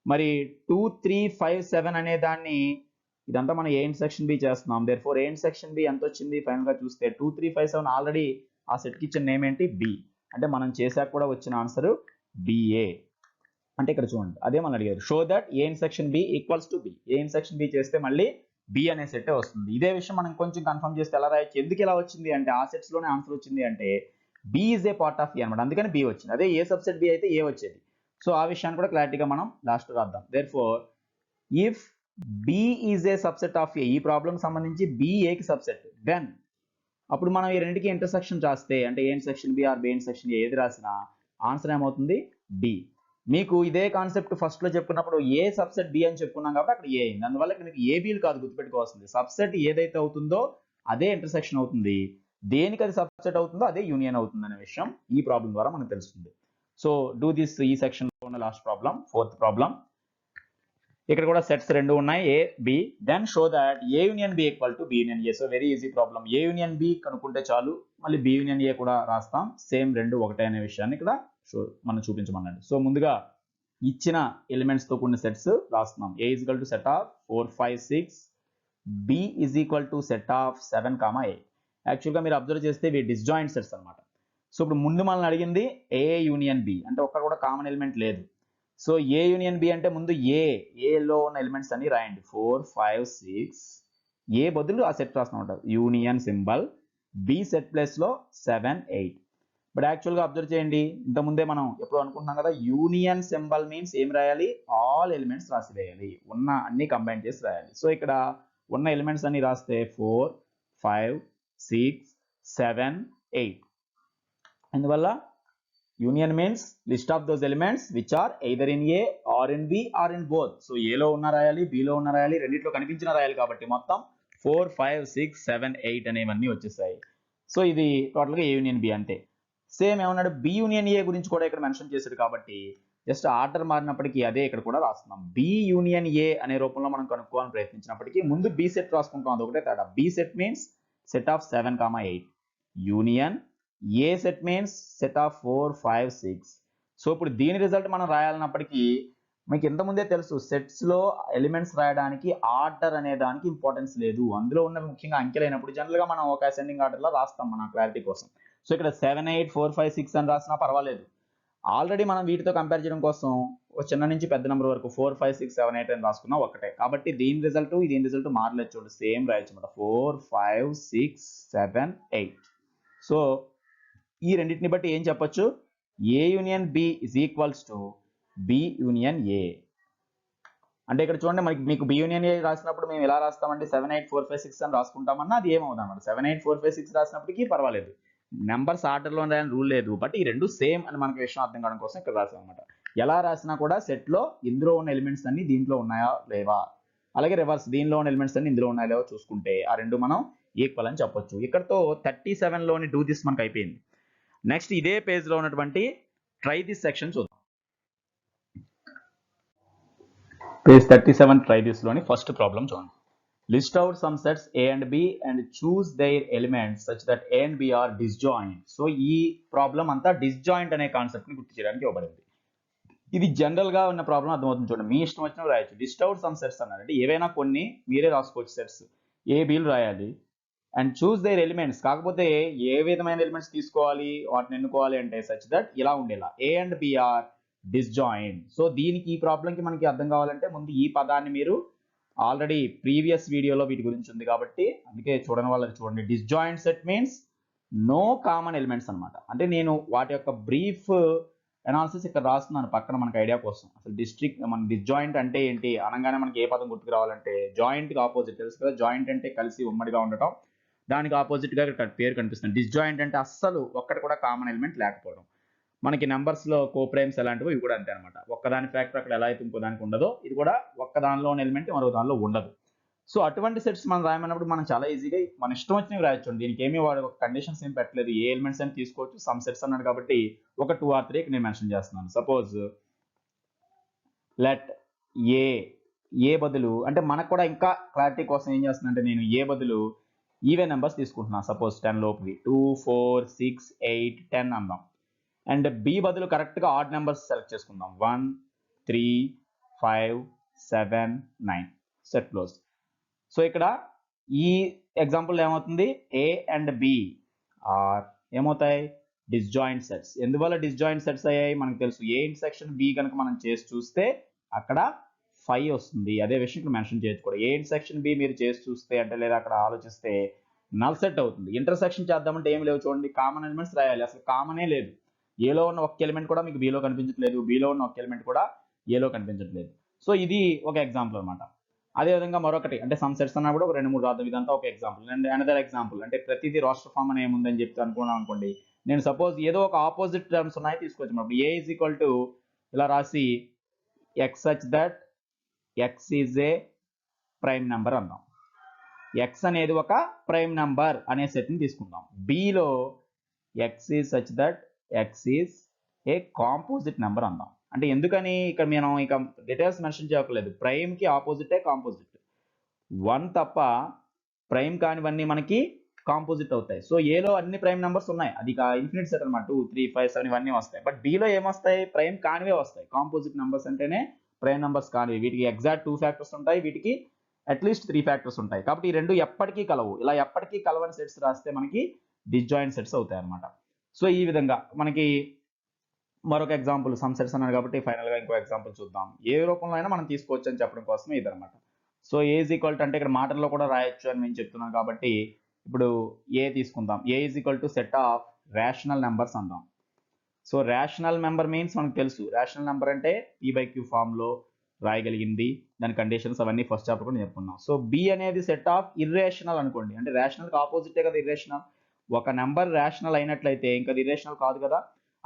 మరి 2 3 5 7 అనే దాన్ని ఇదంతా మనం ఏ ఇంటర్సెక్షన్ బి చేస్తున్నాం. Therefore a intersection b ఎంత వచ్చింది ఫైనల్ గా చూస్తే 2 3 5 7. ఆల్రెడీ ఆ సెట్ కి ఇచ్చిన నేమ్ ఏంటి? బి. అంటే మనం చేశాక కూడా వచ్చిన ఆన్సర్ బిఏ. అంటే ఇక్కడ చూడండి అదే మనం అడిగారు. Show that a intersection b equals to b. A intersection b చేస్తే మళ్ళీ బి అనే సెట్ వస్తుంది. ఇదే విషయం మనం కొంచెం కన్ఫర్మ్ చేస్తే ఎలా రాయొచ్చు? ఎందుకు ఇలా వచ్చింది అంటే ఆ సెట్స్ లోనే ఆన్సర్ వచ్చింది అంటే B is a part of A అనమాట. అందుకని బి వచ్చింది. అదే ఏ సబ్సెట్ బి అయితే ఏ వచ్చేది. సో ఆ విషయాన్ని కూడా క్లారిటీగా మనం లాస్ట్ రాద్దాం. Therefore if B is a subset of A, ఈ ప్రాబ్లం సంబంధించి బి ఏకి సబ్సెట్, దెన్ అప్పుడు మనం ఈ రెండింటికి ఇంటర్సెక్షన్ రాస్తే అంటే a intersection b or b intersection a ఏది రాసినా ఆన్సర్ ఏమవుతుంది? డి. మీకు ఇదే కాన్సెప్ట్ ఫస్ట్ లో చెప్పుకున్నప్పుడు ఏ సబ్సెట్ బి అని చెప్పుకున్నాం కాబట్టి అక్కడ ఏ అయింది. అందువల్ల ఇక్కడ మీకు ఏబీలు కాదు గుర్తుపెట్టుకోవాల్సింది. సబ్సెట్ ఏదైతే అవుతుందో అదే ఇంటర్సెక్షన్ అవుతుంది. దేనికి అది సబ్సెట్ అవుతుందో అదే యూనియన్ అవుతుంది అనే విషయం ఈ ప్రాబ్లం ద్వారా మనకు తెలుస్తుంది. సో డూ దిస్ ఈ సెక్షన్ లో ఉన్న లాస్ట్ ప్రాబ్లం, 4th ప్రాబ్లం. ఇక్కడ కూడా సెట్స్ రెండు ఉన్నాయి, a b. Then show that a union B equal to B union A. So very easy problem. A union b కనుక్కుంటే చాలు, మళ్ళీ బి యూనియన్ ఏ కూడా రాస్తాం. సేమ్ రెండు ఒకటే అనే విషయాన్ని ఇక్కడ మనం చూపించమన్నాడు. సో ముందుగా ఇచ్చిన ఎలిమెంట్స్ తో కొన్ని సెట్స్ రాస్తున్నాం. A is equal to set of 4 5 6, B is equal to set of 7 8. యాక్చువల్గా మీరు అబ్జర్వ్ చేస్తే ఇవి డిస్జాయింట్ సెట్స్ అనమాట. సో ఇప్పుడు ముందు మనల్ని అడిగింది ఏ యూనియన్ బి, అంటే ఒక్కడ కూడా కామన్ ఎలిమెంట్ లేదు. సో ఏ యూనియన్ బి అంటే ముందు ఏలో ఉన్న ఎలిమెంట్స్ అన్ని రాయండి. 4 5 6, ఏ బదులు ఆ సెట్ రాస్తున్నాం union symbol, B set place లో 7 8. బట్ యాక్చువల్గా అబ్జర్వ్ చేయండి, ఇంతకుముందే మనం ఎప్పుడు అనుకుంటున్నాం కదా, యూనియన్ సింబల్ మీన్స్ ఏం రాయాలి? ఆల్ ఎలిమెంట్స్ రాసి వేయాలి, ఉన్న అన్ని కంబైన్ చేసి రాయాలి. సో ఇక్కడ ఉన్న ఎలిమెంట్స్ అన్ని రాస్తే 4 5 6 7 8. అందువల్ల union means list of those elements which are either in A or in B or in both. So ఏలో ఉన్న రాయాలి, బిలో ఉన్న రాయాలి, రెండిట్లో కనిపించిన రాయాలి. కాబట్టి మొత్తం 4 5 6 7 8 అనేవన్నీ వచ్చేసాయి. సో ఇది టోటల్గా ఏ యూనియన్ బి అంతే. సేమ్ ఏమన్నాడు? బి యూనియన్ ఏ గురించి కూడా ఇక్కడ మెన్షన్ చేశాడు కాబట్టి జస్ట్ ఆర్డర్ మారినప్పటికీ అదే ఇక్కడ కూడా రాస్తున్నాం. బి యూనియన్ ఏ అనే రూపంలో మనం కనుక్కోవాలని ప్రయత్నించినప్పటికీ ముందు బి సెట్ రాసుకుంటాం, అదొకటే తేడా. B set means set of 7 8. Union A set means set of 4 5 6. So ఇప్పుడు దీని రిజల్ట్ మనం రాయాలన్నప్పటికీ మీకు ఇంతకుముందే తెలుసు, సెట్స్ లో ఎలిమెంట్స్ రాయడానికి ఆర్డర్ అనే దానికి ఇంపార్టెన్స్ లేదు. అందులో ఉన్న ముఖ్యంగా అంకెలైనప్పుడు జనరల్ గా మనం ఒక అసెండింగ్ ఆర్డర్ లో రాస్తాం మన క్లారిటీ కోసం. సో ఇక్కడ 7 8 4 5 6 అని రాసినా పర్వాలేదు. ఆల్రెడీ మనం వీటితో కంపేర్ చేయడం కోసం ఒక చిన్న నుంచి పెద్ద నెంబర్ వరకు 4 5 6 7 8 అని రాసుకున్నా ఒకటే. కాబట్టి దీని రిజల్ట్ దీని రిజల్ట్ మారలేదు, చూడండి సేమ్ రాయొచ్చు అనమాట. 4 5 6 7 8. సో ఈ రెండింటిని బట్టి ఏం చెప్పొచ్చు? A union B is equals to B union A. అంటే ఇక్కడ చూడండి, మీకు బి యూనియన్ ఏ రాసినప్పుడు మేము ఎలా రాస్తామంటే 7 8 4 5 6 అని రాసుకుంటామన్నా అది ఏమవుతుంది అనమాట. 7 8 4 5 6 రాసినప్పటికీ పర్వాలేదు, నెంబర్స్ ఆర్డర్లో రాయని రూల్ లేదు. బట్ ఈ రెండు సేమ్ అని మనకు విషయం అర్థం కావడం కోసం ఇక్కడ రాసాం అనమాట. ఎలా రాసినా కూడా సెట్లో ఇందులో ఉన్న ఎలిమెంట్స్ అన్ని దీంట్లో ఉన్నాయా లేవా, అలాగే రివర్స్ దీనిలో ఉన్న ఎలిమెంట్స్ అన్ని ఇందులో ఉన్నాయా లేవో చూసుకుంటే ఆ రెండు మనం ఈక్వల్ అని చెప్పొచ్చు. ఇక్కడతో 37లోని డూ దిస్ మనకు అయిపోయింది. నెక్స్ట్ ఇదే పేజ్లో ఉన్నటువంటి ట్రై దిస్ సెక్షన్ చూద్దాం. పేజ్ 37 ట్రై దిస్ లోని ఫస్ట్ ప్రాబ్లం చూడండి. List out some sets A and B and choose their elements such that A and B are disjoint. So ఈ ప్రాబ్లం అంతా డిస్జాయింట్ అనే కాన్సెప్ట్ ని గుర్తు చేయడానికి ఇవ్వబడింది. ఇది జనరల్ గా ఉన్న ప్రాబ్లం అర్థమవుతుంది చూడండి. మీ ఇష్టం వచ్చినప్పుడు రాయొచ్చు. లిస్ట్ అవుట్ సమ్ సెట్స్ అన్నారంటే ఏవైనా కొన్ని మీరే రాసుకోవచ్చు సెట్స్. ఏ బీలు రాయాలి అండ్ చూస్ దేర్ ఎలిమెంట్స్. కాకపోతే ఏ విధమైన ఎలిమెంట్స్ తీసుకోవాలి, వాటిని ఎన్నుకోవాలి అంటే సచ్ దట్ ఇలా ఉండేలా A and B are disjoint. So దీనికి ఈ ప్రాబ్లంకి మనకి అర్థం కావాలంటే ముందు ఈ పదాన్ని మీరు ఆల్రెడీ ప్రీవియస్ వీడియోలో వీటి గురించి ఉంది కాబట్టి అందుకే చూడని వాళ్ళకి చూడండి. Disjoint set means no common elements అనమాట. అంటే నేను వాటి యొక్క బ్రీఫ్ అనాలిసిస్ ఇక్కడ రాస్తున్నాను పక్కన మనకి ఐడియా కోసం. అసలు మన డిస్జాయింట్ అంటే ఏంటి అనగానే మనకి ఏ పదం గుర్తుకు రావాలంటే జాయింట్ కి ఆపోజిట్ తెలుసు కదా. జాయింట్ అంటే కలిసి ఉమ్మడిగా ఉండటం, దానికి ఆపోజిట్ గా ఇక్కడ పేరు కనిపిస్తుంది. డిస్జాయింట్ అంటే అస్సలు ఒక్కటి కూడా కామన్ ఎలిమెంట్ లేకపోవడం. మనకి నెంబర్స్ లో కోప్రైమ్స్ ఎలాంటివి ఇవి కూడా అంతే అనమాట. ఒక్కదాని ఫ్యాక్టర్ అక్కడ ఎలా అయితే ఇంకో దానికి ఉండదో ఇది కూడా ఒక్క దానిలో ఉన్న ఎలిమెంట్ మరో దానిలో ఉండదు. సో అటువంటి సెట్స్ మనం రాయమన్నప్పుడు మనం చాలా ఈజీగా మన ఇష్టం వచ్చినవి రాయొచ్చు. దీనికి ఏమీ వాడు ఒక కండిషన్స్ ఏం పెట్టలేదు. ఏ ఎలిమెంట్స్ అని తీసుకోవచ్చు. సమ్ సెట్స్ అన్నాడు కాబట్టి ఒక 2 or 3 నేను మెన్షన్ చేస్తున్నాను. సపోజ్ లెట్ ఏ బదులు అంటే మనకు కూడా ఇంకా క్లారిటీ కోసం ఏం చేస్తున్నానంటే నేను ఏ బదులు ఈవెన్ నెంబర్స్ తీసుకుంటున్నాను. సపోజ్ 10 లోపువి 2, 4, 6, 8, 10 అందాం. అండ్ బి బదులు కరెక్ట్గా ఆడ్ నెంబర్స్ సెలెక్ట్ చేసుకుందాం. 1, 3, 5, 7, 9 సెట్ క్లోజ్. సో ఇక్కడ ఈ ఎగ్జాంపుల్ ఏమవుతుంది, ఏ అండ్ బి ఆర్ ఏమవుతాయి డిస్జాయింట్ సెట్స్. ఎందువల్ల డిస్జాయింట్ సెట్స్ అయ్యాయి మనకు తెలుసు. ఏ ఇంటర్సెక్షన్ బి కనుక మనం చేసి చూస్తే అక్కడ 5 వస్తుంది. అదే విషయం ఇక్కడ మెన్షన్ చేయొచ్చు కూడా. ఏ ఇంటర్సెక్షన్ బి మీరు చేసి చూస్తే అంటే లేదా అక్కడ ఆలోచిస్తే నల్ సెట్ అవుతుంది. ఇంటర్సెక్షన్ చేద్దామంటే ఏమి లేవు చూడండి. కామన్ ఎలిమెంట్స్ రాయాలి. అసలు కామనే లేదు. ఏలో ఉన్న ఒక ఎలిమెంట్ కూడా మీకు బిలో కనిపించట్లేదు, బిలో ఉన్న ఒక ఎలిమెంట్ కూడా ఏలో కనిపించట్లేదు. సో ఇది ఒక ఎగ్జాంపుల్ అనమాట. అదేవిధంగా మరొకటి అంటే సమ్ సెట్స్ అన్నా కూడా ఒక 2-3 రాద్దాం. ఇదంతా ఒక ఎగ్జాంపుల్. అండ్ అనదర్ ఎగ్జాంపుల్ అంటే ప్రతిదీ రోస్టర్ ఫామ్ అని ఏముందని చెప్పి అనుకున్నాం అనుకోండి. నేను సపోజ్ ఏదో ఒక ఆపోజిట్ టర్మ్స్ ఉన్నాయి తీసుకొచ్చినప్పుడు ఏ ఈజ్ ఈక్వల్ టు ఇలా రాసి x such that x is a prime number అందాం. ఎక్స్ అనేది ఒక ప్రైమ్ నెంబర్ అనే సెట్ని తీసుకుందాం. బిలో x is such that x is a composite number అందాం. అంటే ఎందుకని ఇక్కడ మనం ఇక డీటెయిల్స్ మెన్షన్ చేయట్లేదు. ప్రైమ్ కి ఆపోజిటే కాంపోజిట్. 1 తప్ప ప్రైమ్ కానివన్నీ మనకి కాంపోజిట్ అవుతాయి. సో ఏలో అన్ని ప్రైమ్ నెంబర్స్ ఉన్నాయి. అది ఇన్ఫినిట్ సెట్ అనమాట. 2, 3, 5, 7 ఇవన్నీ వస్తాయి. బట్ బిలో ఏమొస్తాయి, ప్రైమ్ కానివే వస్తాయి. కాంపోజిట్ నెంబర్స్ అంటేనే ప్రైమ్ నెంబర్స్ కానివి. వీటికి ఎగ్జాక్ట్ 2 ఫ్యాక్టర్స్ ఉంటాయి, వీటికి అట్లీస్ట్ 3 ఫ్యాక్టర్స్ ఉంటాయి. కాబట్టి ఈ రెండు ఎప్పటికీ కలవు. ఇలా ఎప్పటికీ కలవని సెట్స్ రాస్తే మనకి డిస్జాయింట్ సెట్స్ అవుతాయి అనమాట. సో ఈ విధంగా మనకి మరొక ఎగ్జాంపుల్ సమ్ సెట్స్ అన్నారు కాబట్టి ఫైనల్ గా ఇంకో ఎగ్జాంపుల్ చూద్దాం. ఏ రూపంలో అయినా మనం తీసుకోవచ్చు అని చెప్పడం కోసమే ఇదనమాట. So a is equal to అంటే ఇక్కడ మాటల్లో కూడా రాయొచ్చు అని నేను చెప్తున్నాను కాబట్టి ఇప్పుడు ఏ తీసుకుందాం. A is equal to set of rational numbers అందాం. సో రేషనల్ నెంబర్ మీన్స్ మనకు తెలుసు. రేషనల్ నెంబర్ అంటే P/Q ఫామ్ లో రాయగలిగింది. దాని కండిషన్స్ అవన్నీ ఫస్ట్ చాప్టర్ కూడా చెప్పుకున్నాం. సో బి అనేది సెట్ ఆఫ్ ఇర్రేషనల్ అనుకోండి. అంటే రేషనల్ కి ఆపోజిటే కదా ఇర్రేషనల్. ఒక నెంబర్ రేషనల్ అయినట్లయితే ఇంకా ఇర్రేషనల్ కాదు కదా.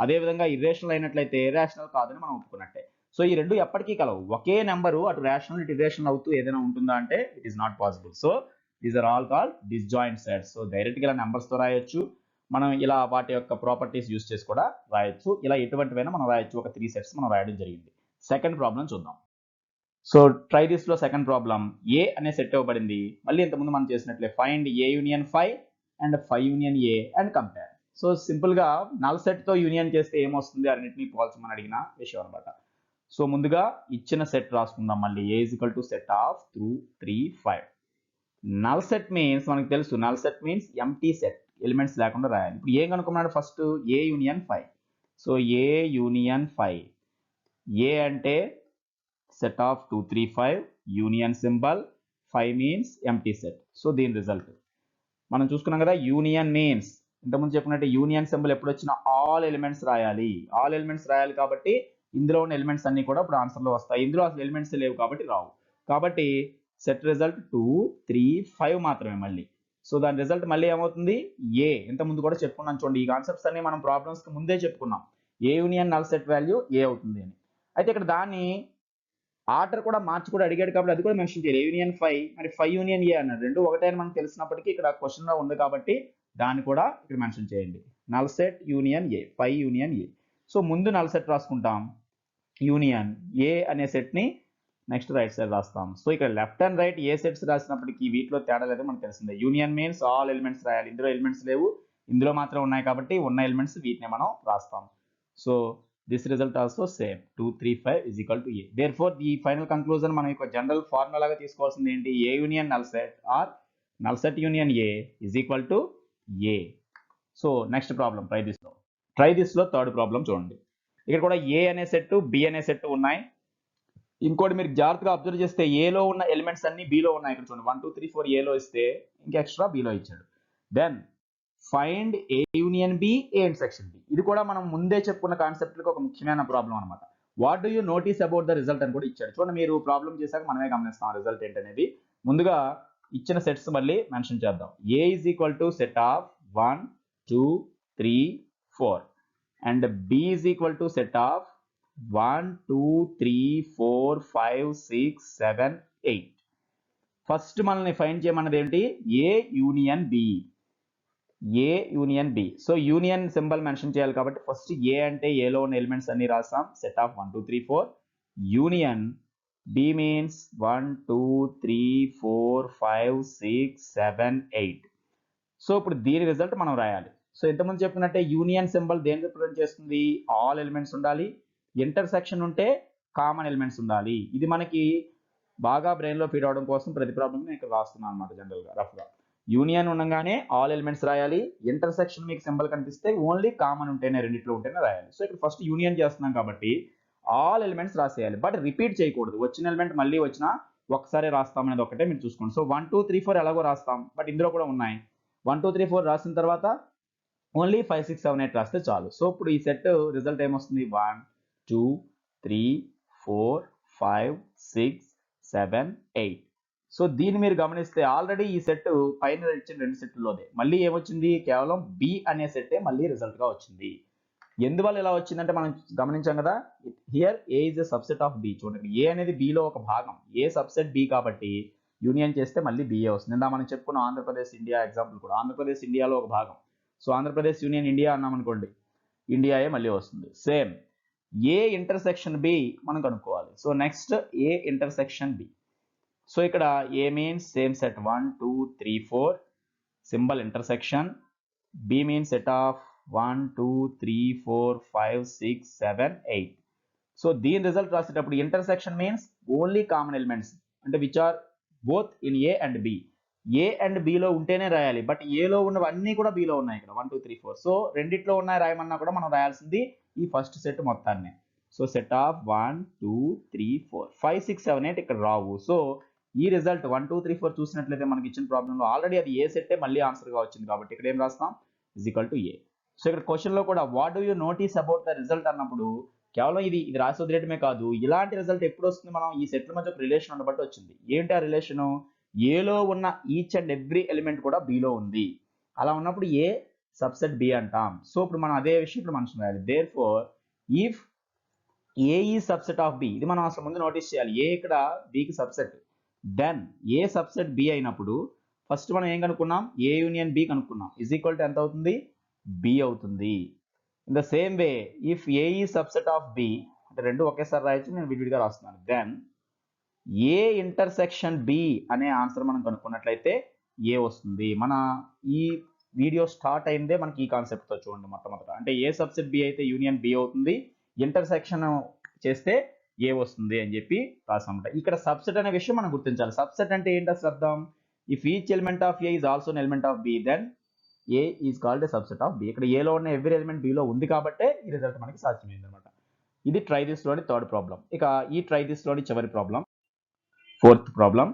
అదేవిధంగా ఇర్రేషనల్ అయినట్లయితే రేషనల్ కాదని మనం ఒప్పుకున్నట్టే. సో ఈ రెండు ఎప్పటికీ కలవు. ఒకే నెంబరు అటు రేషనల్ ఇటు ఇర్రేషనల్ అవుతూ ఏదైనా ఉంటుందా అంటే it is not possible. So these are all called disjoint sets. So direct గా నెంబర్స్ తో రాయొచ్చు. మనం ఇలా వాటి యొక్క ప్రాపర్టీస్ యూస్ చేసి కూడా రాయొచ్చు. ఇలా ఎటువంటివైనా మనం రాయొచ్చు. ఒక 3 సెట్స్ మనం రాయడం జరిగింది. సెకండ్ ప్రాబ్లం చూద్దాం. సో ట్రై దిస్ లో సెకండ్ ప్రాబ్లం ఏ అనే సెట్ ఇవ్వబడింది. మళ్ళీ ఇంతకుముందు మనం చేసినట్లే find A union 5 and 5 union A and compare. So simple గా నల్ సెట్ తో యూనియన్ చేస్తే ఏమొస్తుంది అన్నింటినీ పోల్చమని అడిగిన విషయం అనమాట. సో ముందుగా ఇచ్చిన సెట్ రాసుకుందాం. మళ్ళీ A is equal to set of 2, 3, 5. Null set means మనకు తెలుసు. Null set means empty set, elements లేకుండా రాయాలి. ఇప్పుడు ఏం కనుక్కున్నాడు first A union 5. So A union 5. A అంటే set of 2, 3, 5 union symbol 5 means empty set. So దీని రిజల్ట్ మనం చూసుకున్నాం కదా. యూనియన్ మీన్స్ ఇంతకుముందు చెప్పినట్టు యూనియన్ సింబల్ ఎప్పుడు వచ్చినా ఆల్ ఎలిమెంట్స్ రాయాలి. ఆల్ ఎలిమెంట్స్ రాయాలి కాబట్టి ఇందులో ఉన్న ఎలిమెంట్స్ అన్ని కూడా ఇప్పుడు ఆన్సర్లో వస్తాయి. ఇందులో అసలు ఎలిమెంట్స్ లేవు కాబట్టి రావు. కాబట్టి సెట్ రిజల్ట్ 2, 3, 5 మాత్రమే మళ్ళీ. సో దాని రిజల్ట్ మళ్ళీ ఏమవుతుంది ఏ. ఇంతకుముందు కూడా చెప్పుకున్నాం చూడండి. ఈ కాన్సెప్ట్స్ అన్ని మనం ప్రాబ్లమ్స్ కి ముందే చెప్పుకున్నాం. ఏ యూనియన్ నల్ సెట్ వాల్యూ ఏ అవుతుంది అని. అయితే ఇక్కడ దాన్ని ఆర్డర్ కూడా మార్చి కూడా అడిగాడు కాబట్టి అది కూడా మెన్షన్ చేయాలి. ఏ యూనియన్ 5 మరి 5 యూనియన్ ఏ అన్నాడు. రెండు ఒకటే అని మనకు తెలిసినప్పటికీ ఇక్కడ క్వశ్చన్ లో ఉంది కాబట్టి దాన్ని కూడా ఇక్కడ మెన్షన్ చేయండి. Null set union A, 5 union A. So ముందు నల్ సెట్ రాసుకుంటాం. యూనియన్ ఏ అనే సెట్ ని నెక్స్ట్ రైట్ సైడ్ రాస్తాం. సో ఇక్కడ లెఫ్ట్ అండ్ రైట్ ఏ సెట్స్ రాసినప్పటికీ వీటిలో తేడా లేదో మనకు తెలిసిందే. యూనియన్ మీన్స్ ఆల్ ఎలిమెంట్స్ రాయాలి. ఇందులో ఎలిమెంట్స్ లేవు, ఇందులో మాత్రం ఉన్నాయి కాబట్టి ఉన్న ఎలిమెంట్స్ వీటిని మనం రాస్తాం. So this result also same 2 3 5 is equal to A. Therefore ఈ ఫైనల్ కంక్లూజన్ మనం ఒక జనరల్ ఫార్ములాగా తీసుకోవాల్సింది ఏంటి? A union null set or null set union A is equal to A. So next problem try this లో third problem చూడండి. ఇక్కడ కూడా ఏ అనే సెట్ బి అనే సెట్ ఉన్నాయి. ఇంకోటి మీరు జాగ్రత్తగా అబ్జర్వ్ చేస్తే ఏలో ఉన్న ఎలిమెంట్స్ అన్ని బిలో ఉన్నాయి. ఇక్కడ చూడండి 1 2 3 4 ఏలో ఇస్తే ఇంకా ఎక్స్ట్రా బిలో ఇచ్చాడు. Then find A union B A intersection B. ఇది కూడా మనం ముందే చెప్పుకున్న కాన్సెప్ట్లకు ఒక ముఖ్యమైన ప్రాబ్లం అనమాట. What do you notice about the result అని కూడా ఇచ్చాడు. చూడండి మీరు ప్రాబ్లం చేశాక మనమే గమనిస్తాం రిజల్ట్ ఏంటనేది. ముందుగా ఇచ్చిన సెట్స్ మళ్ళీ మెన్షన్ చేద్దాం. A is equal to set of 1 2 3 4 and B is equal to set of 1 2 3 4 5 6 7 8. First మనల్ని ఫైండ్ చేయమన్నది ఏంటి? A union B. A union B. So union symbol mention చేయాలి కాబట్టి ఫస్ట్ ఏ అంటే ఏలో ఉన్న ఎలిమెంట్స్ అన్ని రాస్తాం. Set of 1 2 3 4. Union B means 1 2 3 4 5 6 7 8. So ఇప్పుడు దీని రిజల్ట్ మనం రాయాలి. సో ఇంతకుముందు చెప్పినట్టే యూనియన్ సింబల్ దేని రిప్రజెంట్ చేస్తుంది? ఆల్ ఎలిమెంట్స్ ఉండాలి, ఇంటర్సెక్షన్ ఉంటే కామన్ ఎలిమెంట్స్ ఉండాలి. ఇది మనకి బాగా బ్రెయిన్లో ఫీడ్ అవడం కోసం ప్రతి ప్రాబ్లం నేను ఇక్కడ రాస్తున్నాను అనమాట. జనరల్గా రఫ్గా యూనియన్ ఉండగానే ఆల్ ఎలిమెంట్స్ రాయాలి, ఇంటర్సెక్షన్ మీకు సింబల్ కనిపిస్తే ఓన్లీ కామన్ ఉంటేనే, రెండిట్లో ఉంటేనే రాయాలి. సో ఇక్కడ ఫస్ట్ యూనియన్ చేస్తున్నాం కాబట్టి ఆల్ ఎలిమెంట్స్ రాసేయాలి, బట్ రిపీట్ చేయకూడదు. వచ్చిన ఎలిమెంట్ మళ్ళీ వచ్చినా ఒకసారి రాస్తాం అనేది ఒకటే మీరు చూసుకోండి. సో 1 2 3 4 ఎలాగో రాస్తాం, బట్ ఇందులో కూడా ఉన్నాయి. 1 2 3 4 రాసిన తర్వాత ఓన్లీ 5 6 7 8 రాస్తే చాలు. సో ఇప్పుడు ఈ సెట్ రిజల్ట్ ఏమొస్తుంది? 1 2 3 4 5 6 7 8. సో దీన్ని మీరు గమనిస్తే ఆల్రెడీ ఈ సెట్ పైన ఇచ్చిన రెండు సెట్లలోనే మళ్ళీ ఏమొచ్చింది? కేవలం బి అనే సెట్టే మళ్ళీ రిజల్ట్ గా వచ్చింది. ఎందువల్ల ఇలా వచ్చిందంటే మనం గమనించాం కదా, here A is a subset of B. చూడండి ఏ అనేది బిలో ఒక భాగం, ఏ సబ్సెట్ బి కాబట్టి యూనియన్ చేస్తే మళ్ళీ బిఏ వస్తుంది. ఇందా మనం చెప్పుకున్న ఆంధ్రప్రదేశ్ ఇండియా ఎగ్జాంపుల్ కూడా ఆంధ్రప్రదేశ్ ఇండియాలో ఒక భాగం. సో ఆంధ్రప్రదేశ్ యూనియన్ ఇండియా అన్నాం అనుకోండి, ఇండియాయే మళ్ళీ వస్తుంది. సేమ్ ఏ ఇంటర్సెక్షన్ బి మనం కనుక్కోవాలి. సో నెక్స్ట్ ఏ ఇంటర్సెక్షన్ బి. సో ఇక్కడ A means same set 1 2 3 4 symbol intersection, B means set of 1 2 3 4 5 6 7 8. So దీని రిజల్ట్ రాసేటప్పుడు intersection means only common elements అంటే which are both in A and B. A and బిలో ఉంటేనే రాయాలి, but ఏలో ఉన్నవన్నీ కూడా బిలో ఉన్నాయి. ఇక్కడ 1 2 3 4. సో రెండిట్లో ఉన్నాయి రాయమన్నా కూడా మనం రాయాల్సింది ఈ ఫస్ట్ సెట్ మొత్తాన్ని. సో సెట్ ఆఫ్ 1 2 3 4 5 6 7 8 ఇక్కడ రావు. సో ఈ రిజల్ట్ 1 2 3 4 చూసినట్లయితే మనకి ఇచ్చిన ప్రాబ్లంలో ఆల్రెడీ అది ఏ సెట్టే మళ్ళీ ఆన్సర్గా వచ్చింది కాబట్టి ఇక్కడ ఏం రాస్తాం? Is equal to A. So ఇక్కడ క్వశ్చన్లో కూడా what do you notice about the result అన్నప్పుడు కేవలం ఇది రాసి వదిలేయటమే కాదు, ఇలాంటి రిజల్ట్ ఎప్పుడు వస్తుంది? మనం ఈ సెట్ల మధ్య ఒక రిలేషన్ ఉండబట్టి వచ్చింది. ఏంటి ఆ రిలేషను? ఏలో ఉన్న ఈచ్ అండ్ ఎవ్రీ ఎలిమెంట్ కూడా బిలో ఉంది. అలా ఉన్నప్పుడు ఏ సబ్సెట్ బి అంటాం. సో ఇప్పుడు మనం అదే విషయం ఇప్పుడు మనం రాయాలి. దేర్ ఫోర్ ఇఫ్ ఏ ఈ సబ్సెట్ ఆఫ్ బి, ఇది మనం అసలు ముందు నోటీస్ చేయాలి. ఏ ఇక్కడ బికి subset, then A subset B అయినప్పుడు ఫస్ట్ మనం ఏం కనుక్కున్నాం? ఏ యూనియన్ బి కనుక్కున్నాం. ఇజ్ ఈక్వల్ టు ఎంత అవుతుంది? బి అవుతుంది. In the same way if ఏ ఈ సబ్సెట్ ఆఫ్ బి, అంటే రెండు ఒకేసారి రాయొచ్చు, నేను విడివిడిగా రాస్తున్నాను. దెన్ ఏ ఇంటర్సెక్షన్ బి అనే ఆన్సర్ మనం కనుక్కున్నట్లయితే ఏ వస్తుంది. మన ఈ వీడియో స్టార్ట్ అయిందే మనకి ఈ కాన్సెప్ట్తో చూడండి. మొట్టమొదట అంటే ఏ సబ్సెట్ బి అయితే యూనియన్ బి అవుతుంది, ఇంటర్సెక్షన్ చేస్తే ఏ వస్తుంది అని చెప్పి రాసామట. ఇక్కడ సబ్సెట్ అనే విషయం మనం గుర్తించాలి. సబ్సెట్ అంటే ఏంటి అసలు అర్థం? If each element of A is also an element of B, then A is called a subset of B. ఇక్కడ ఏలో ఉన్న ఎవ్రీ ఎలిమెంట్ బిలో ఉంది కాబట్టి ఈ రిజల్ట్ మనకి సాధ్యమైంది అనమాట. ఇది ట్రై దిస్ లోని థర్డ్ ప్రాబ్లం. ఇక ఈ ట్రై దిస్ లోని చివరి ప్రాబ్లం, ఫోర్త్ ప్రాబ్లం.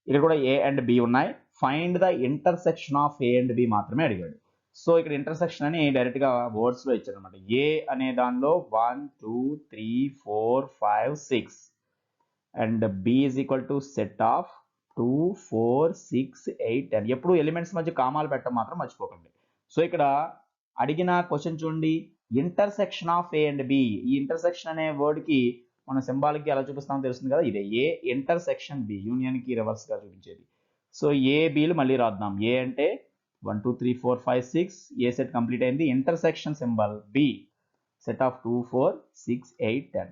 ఇక్కడ కూడా ఏ అండ్ బి ఉన్నాయి. Find the intersection of A and B మాత్రమే అడిగాడు. సో ఇక్కడ ఇంటర్సెక్షన్ అని డైరెక్ట్ గా వర్డ్స్ లో ఇచ్చారు అనమాట. ఏ అనే దానిలో 1 2 3 4 5 6 and B is equal to set of 2 4 6 8 10. ఎప్పుడు ఎలిమెంట్స్ మధ్య కామాలు పెట్టడం మాత్రం మర్చిపోకండి. సో ఇక్కడ అడిగిన క్వశ్చన్ చూడండి, intersection of A and B. ఈ ఇంటర్సెక్షన్ అనే వర్డ్ కి మన సింబాల్ కి ఎలా చూపిస్తామో తెలుస్తుంది కదా, ఇదే ఏ ఇంటర్సెక్షన్ బి, యూనియన్ కి రివర్స్ గా చూపించేది. సో ఏ బిలు మళ్ళీ రాద్దాం. ఏ అంటే 1 2 3 4 5 6, ఏ సెట్ కంప్లీట్ అయింది. Intersection symbol B, set of 2 4 6 8 10.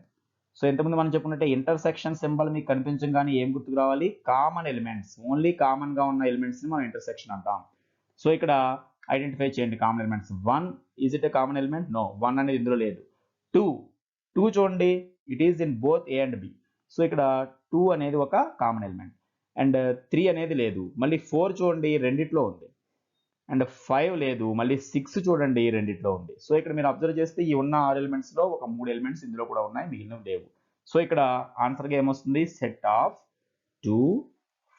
So ఇంతకుముందు మనం చెప్పుకున్నట్టే ఇంటర్సెక్షన్ సింబల్ మీకు కనిపించగానే ఏం గుర్తుకు రావాలి? కామన్ ఎలిమెంట్స్, ఓన్లీ కామన్ గా ఉన్న ఎలిమెంట్స్ ని మనం ఇంటర్సెక్షన్ అంటాం. సో ఇక్కడ ఐడెంటిఫై చేయండి common elements. 1 is it a common element? No, 1 అనేది ఇందులో లేదు. 2 చూడండి, it is in both A and B. So ఇక్కడ 2 అనేది ఒక కామన్ ఎలిమెంట్. అండ్ 3 అనేది లేదు. మళ్ళీ 4 చూడండి, రెండిట్లో ఉంది. అండ్ 5 లేదు. మళ్ళీ 6 చూడండి, రెండిట్లో ఉంది. సో ఇక్కడ మీరు అబ్జర్వ్ చేస్తే ఈ ఉన్న 6 ఎలిమెంట్స్ లో ఒక 3 ఎలిమెంట్స్ ఇందులో కూడా ఉన్నాయి, మిగిలినవి లేవు. సో ఇక్కడ ఆన్సర్ గా ఏమొస్తుంది? Set of 2,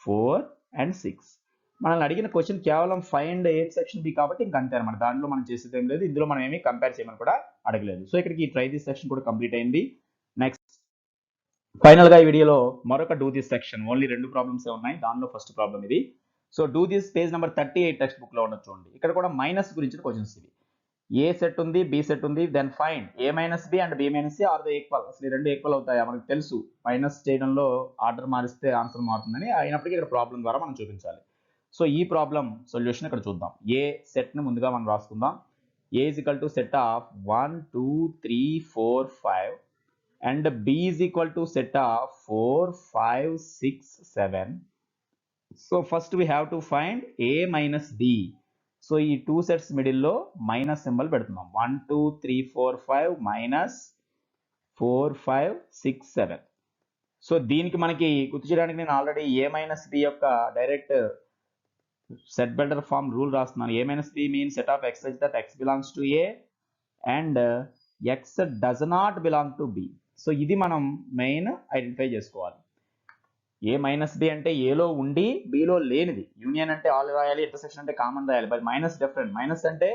4 and 6. మనల్ని అడిగిన క్వశ్చన్ కేవలం ఫైండ్ ఏ సెక్షన్ బి కాబట్టి ఇంక అంతే అనమాట. దాంట్లో మనం చేసేది ఏం లేదు. ఇందులో మనం ఏమీ కంపేర్ చేయమని కూడా అడగలేదు. సో ఇక్కడికి ఈ ట్రై దిస్ సెక్షన్ కూడా కంప్లీట్ అయింది. నెక్స్ట్ ఫైనల్ గా ఈ వీడియోలో మరొక do this section, only 2 problems ఉన్నాయి. దానిలో ఫస్ట్ ప్రాబ్లం ఇది. So do this page number 38 textbook లో ఉండొచ్చు. చూడండి, ఇక్కడ కూడా మైనస్ గురించిన క్వశ్చన్స్ ఇవి. ఏ సెట్ ఉంది, బి సెట్ ఉంది, then find A minus B and B minus C are the equal. అసలు ఈ రెండు ఈక్వల్ అవుతాయా? మనకు తెలుసు మైనస్ చేయడంలో ఆర్డర్ మారిస్తే ఆన్సర్ మారుతుందని, అయినప్పటికీ ఇక్కడ ప్రాబ్లం ద్వారా మనం చూపించాలి. సో ఈ ప్రాబ్లం సొల్యూషన్ ఇక్కడ చూద్దాం. ఏ సెట్ ని ముందుగా మనం రాసుకుందాం. A is equal to set of 1, 2, 3, 4, 5 and b is equal to set of 4, 5, 6, 7. So first we have to find a minus b. So ఈ 2 sets middle లో మైనస్ సింబల్ పెడుతున్నాం. 1, 2, 3, 4, 5 మైనస్ 4, 5, 6, 7. సో దీనికి మనకి గుర్తు చేయడానికి నేను ఆల్రెడీ a మైనస్ b యొక్క direct set builder form rule రాస్తున్నాను. a minus b means set of x such that x belongs to a and x does not belong to b. So ఇది మనం main identify చేసుకోవాలి. ఏ minus b అంటే ఏలో ఉండి below లేనిది. Union అంటే all రాయాలి, ఇంటర్సెక్షన్ అంటే కామన్ రాయాలి. But minus different. మైనస్ అంటే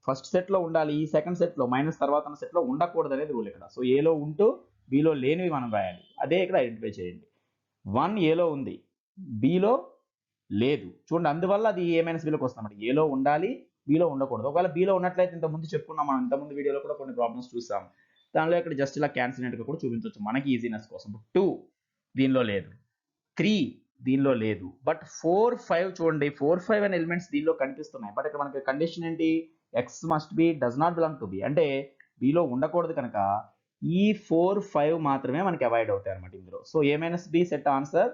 ఫస్ట్ సెట్ లో ఉండాలి, ఈ సెకండ్ సెట్ లో మైనస్ తర్వాత ఉన్న సెట్ లో ఉండకూడదు అనేది రూల్ ఇక్కడ. సో ఏలో ఉంటూ బిలో లేనివి మనం రాయాలి. అదే ఇక్కడ ఐడెంటిఫై చేయండి. 1 ఏలో ఉంది, బిలో లేదు. చూడండి, అందువల్ల అది ఏ మైనస్ బిలోకి వస్తామండి. ఏలో ఉండాలి, బిలో ఉండకూడదు. ఒకవేళ బిలో ఉన్నట్లయితే ఇంతకుముందు చెప్పుకున్నాం మనం, ఇంతకుముందు వీడియోలో కూడా కొన్ని ప్రాబ్లమ్స్ చూసాం. దానిలో ఇక్కడ జస్ట్ ఇలా క్యాన్సిల్ అయినట్టుగా కూడా చూపించవచ్చు మనకి ఈజీనెస్ కోసం. 2 దీనిలో లేదు, 3 దీనిలో లేదు. బట్ 4, 5 చూడండి, 4, 5 అనే ఎలిమెంట్స్ దీనిలో కనిపిస్తున్నాయి. బట్ ఇక్కడ మనకి కండిషన్ ఏంటి? X must be does not belong to B, అంటే బిలో ఉండకూడదు కనుక ఈ 4, 5 మాత్రమే మనకి అవాయిడ్ అవుతాయి అనమాట ఇందులో. So A minus B set answer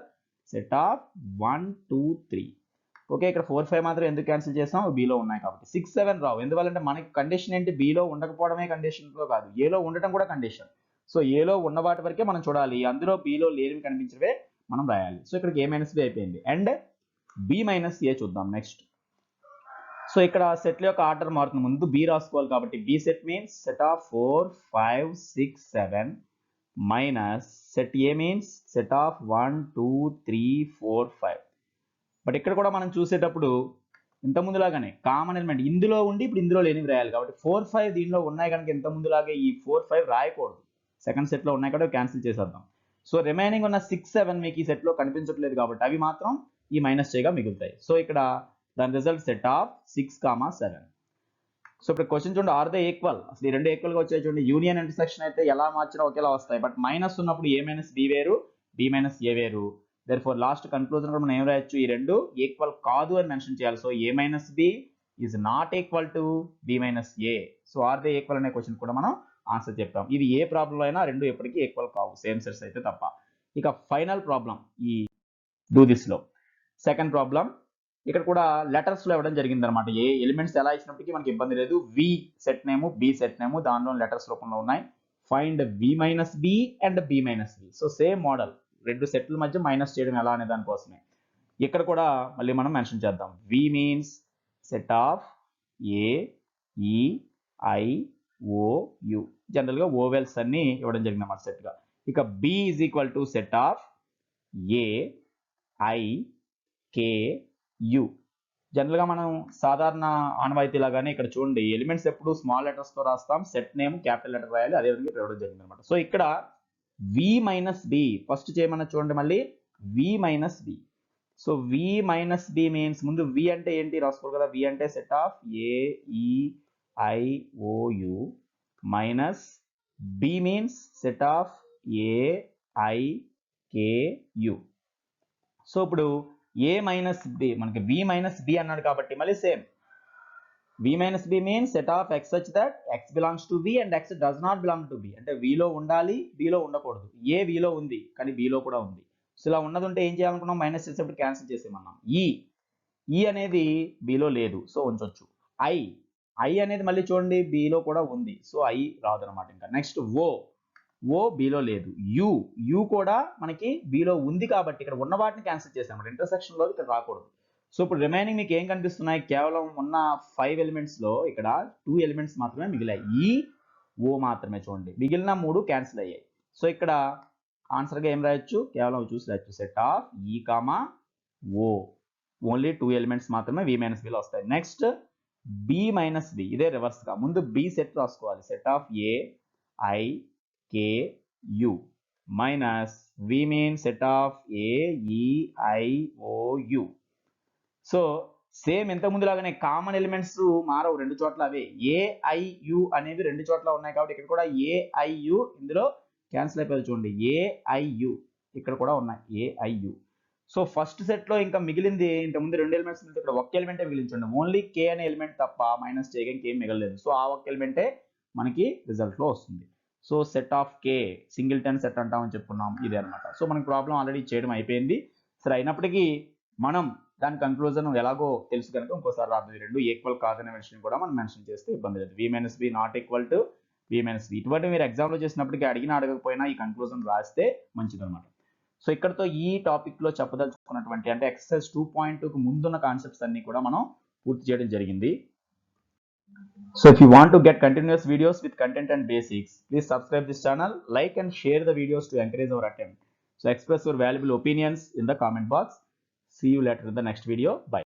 set of 1, 2, 3. Okay, ఇక్కడ 4, 5 మాత్రం ఎందుకు క్యాన్సిల్ చేసాం? బిలో ఉన్నాయి కాబట్టి. 6, 7 రావు. ఎందువల్లంటే మనకి కండిషన్ ఏంటి? బిలో ఉండకపోవడమే కండిషన్ లో కాదు, ఏలో ఉండటం కూడా కండిషన్. సో ఏలో ఉన్న వాటి వరకే మనం చూడాలి, అందులో బిలో లేనివి కనిపించవే మనం రాయాలి. సో ఇక్కడికి ఏ మైనస్ బి అయిపోయింది. అండ్ బి మైనస్ ఏ చూద్దాం నెక్స్ట్. సో ఇక్కడ సెట్ల యొక్క ఆర్డర్ మారుతుంది. ముందు బి రాసుకోవాలి కాబట్టి B set means set of 4, 5, 6, 7 minus set A means set of 1, 2, 3, 4, 5. But ఇక్కడ కూడా మనం చూసేటప్పుడు ఇంత ముందులాగానే కామన్ ఎలిమెంట్ ఇందులో ఉండి ఇప్పుడు ఇందులో లేనివి రాయాలి కాబట్టి 4, 5 దీనిలో ఉన్నాయి కనుక ఇంత ముందులాగే ఈ 4, 5 రాయకూడదు. సెకండ్ సెట్ లో ఉన్నాయి కాబట్టి క్యాన్సిల్ చేసేద్దాం. సో రిమైనింగ్ ఉన్న 6, 7 మీకు ఈ సెట్ లో కనిపించట్లేదు కాబట్టి అవి మాత్రం ఈ మైనస్ చేయగా మిగులుతాయి. సో ఇక్కడ దాని రిజల్ట్ సెట్ ఆఫ్ 6, 7. సో ఇప్పుడు క్వశ్చన్ చూడండి, ఆర్ దే ఈక్వల్. అసలు ఈ రెండు ఈక్వల్ గా వచ్చాయి చూడండి. యూనియన్ ఇంటర్సెక్షన్ అయితే ఎలా మార్చినా ఒకేలా వస్తాయి. బట్ మైనస్ ఉన్నప్పుడు ఏ మైనస్ బి వేరు, బి మైనస్ ఏ వేరు. therefore లాస్ట్ కన్క్లూజన్ కూడా మనం ఏం రాయొచ్చు? ఈ రెండు ఈక్వల్ కాదు అని మెన్షన్ చేయాలి. So A minus B is not equal to B minus A. So are they equal అనే క్వశ్చన్ కూడా మనం ఆన్సర్ చెప్తాం. ఇది ఏ ప్రాబ్లం అయినా రెండు ఎప్పటికీ ఈక్వల్ కావు, సేమ్ సెట్స్ అయితే తప్ప. ఇక ఫైనల్ ప్రాబ్లం ఈ డూ దిస్ లో సెకండ్ ప్రాబ్లం. ఇక్కడ కూడా లెటర్స్ లో ఇవ్వడం జరిగింది అనమాట. ఏ ఎలిమెంట్స్ ఎలా ఇచ్చినప్పటికీ మనకి ఇబ్బంది లేదు. V set name, B set name దానిలో లెటర్స్ రూపంలో ఉన్నాయి. Find V minus B and B minus B. So same model, రెండు సెట్ల మధ్య మైనస్ చేయడం ఎలా అనే దానికోసమే ఇక్కడ కూడా మళ్ళీ మనం మెన్షన్ చేద్దాం. V means set of A, E, I, O, U. General గా ఓవెల్స్ అన్ని ఇవ్వడం జరిగింది అన్నమాట సెట్ గా. ఇక B is equal to set of A, I, K, U. General గా మనం సాధారణ ఆనవాయితీ లాగానే ఇక్కడ చూడండి, ఎలిమెంట్స్ ఎప్పుడు స్మాల్ లెటర్స్ తో రాస్తాం, సెట్ నేమ్ క్యాపిటల్ లెటర్ రాయాలి. అదే విధంగా ఇవ్వడం జరిగింది అనమాట. సో ఇక్కడ వి మైనస్ బి ఫస్ట్ చేయమన్నా చూడండి, మళ్ళీ వి minus B. So we minus B means ముందు వి అంటే ఏంటి రాసుకోవాలి కదా. వి అంటే set of A, E, I, O, U minus B means set of A, I, K, U. So ఇప్పుడు ఏ మైనస్ బి మనకి బి మైనస్ బి అన్నాడు కాబట్టి మళ్ళీ same v minus b means set of x such that x belongs to v and x does not belong to b. అంటే v లో ఉండాలి, b లో ఉండకూడదు. a v లో ఉంది కానీ b లో కూడా ఉంది. సో ఇలా ఉన్నది ఉంటే ఏం చేయాలనుకున్నాం, మైనస్ చేసేప్పుడు క్యాన్సిల్ చేసేమన్నాం. ఈ అనేది b లో లేదు, సో ఉంచొచ్చు. i అనేది మళ్ళీ చూడండి b లో కూడా ఉంది, సో i రాదు అనమాట. ఇంకా నెక్స్ట్ ఓ b లో లేదు. u కూడా మనకి b లో ఉంది కాబట్టి ఇక్కడ ఉన్న వాటిని క్యాన్సిల్ చేసాం. ఇంటర్సెక్షన్ లో ఇక్కడ రాకూడదు. సో ఇప్పుడు రిమైనింగ్ మీకు ఏం కనిపిస్తున్నాయి, కేవలం ఉన్న 5 ఎలిమెంట్స్ లో ఇక్కడ 2 ఎలిమెంట్స్ మాత్రమే మిగిలాయి, ఓ మాత్రమే. చూడండి మిగిలిన 3 క్యాన్సిల్ అయ్యాయి. సో ఇక్కడ ఆన్సర్ గా ఏం రాయొచ్చు, కేవలం చూసి రాయొచ్చు, set of E comma O. Only 2 elements మాత్రమే v మైనస్ బిలో వస్తాయి. నెక్స్ట్ b మైనస్ బి, ఇదే రివర్స్ గా ముందు b సెట్ రాసుకోవాలి. Set of A I K U minus v means set of A E I O U. So same ఇంత ముందు లాగానే కామన్ ఎలిమెంట్స్ మారవు రెండు చోట్ల, అవే ఏఐయు అనేవి రెండు చోట్ల ఉన్నాయి కాబట్టి ఇక్కడ కూడా ఏఐయు ఇందులో క్యాన్సిల్ అయిపోయింది. చూడండి ఏఐయు ఇక్కడ కూడా ఉన్నాయి ఏఐయు. సో ఫస్ట్ సెట్ లో ఇంకా మిగిలింది ఇంత ముందు 2 ఎలిమెంట్స్, ఇక్కడ ఒక్క ఎలిమెంటే మిగిలించండి. ఓన్లీ కే అనే ఎలిమెంట్ తప్ప మైనస్ చేయగా ఇంకేం మిగలలేదు. సో ఆ ఒక్క ఎలిమెంటే మనకి రిజల్ట్ లో వస్తుంది. So set of K singleton set అంటామని చెప్పుకున్నాం, ఇదే అనమాట. సో మనకి ప్రాబ్లం ఆల్రెడీ చేయడం అయిపోయింది. సరే అయినప్పటికీ మనం దాని కంక్లూజన్ ఎలాగో తెలుసు కనుక ఇంకోసారి రాదు. రెండు ఈక్వల్ కాదనే విషయం కూడా మనం మెన్షన్ చేస్తే ఇబ్బంది లేదు. v minus B not equal to v minus B. ఇటువంటి మీరు ఎగ్జామ్ లో చేసినప్పటికీ అడిగినా అడగకపోయినా ఈ కంక్లూజన్ రాస్తే మంచిది అనమాట. సో ఇక్కడతో ఈ టాపిక్ లో చెప్పదలుచుకున్నటువంటి అంటే ఎక్సర్సైజ్ 2.2కు ముందున్న కాన్సెప్ట్స్ అన్ని కూడా మనం పూర్తి చేయడం జరిగింది. So if you want to get continuous videos with content and basics, please subscribe this channel, like and share the videos to encourage our attempt. So express your valuable opinions in the comment box. See you later in the next video. Bye.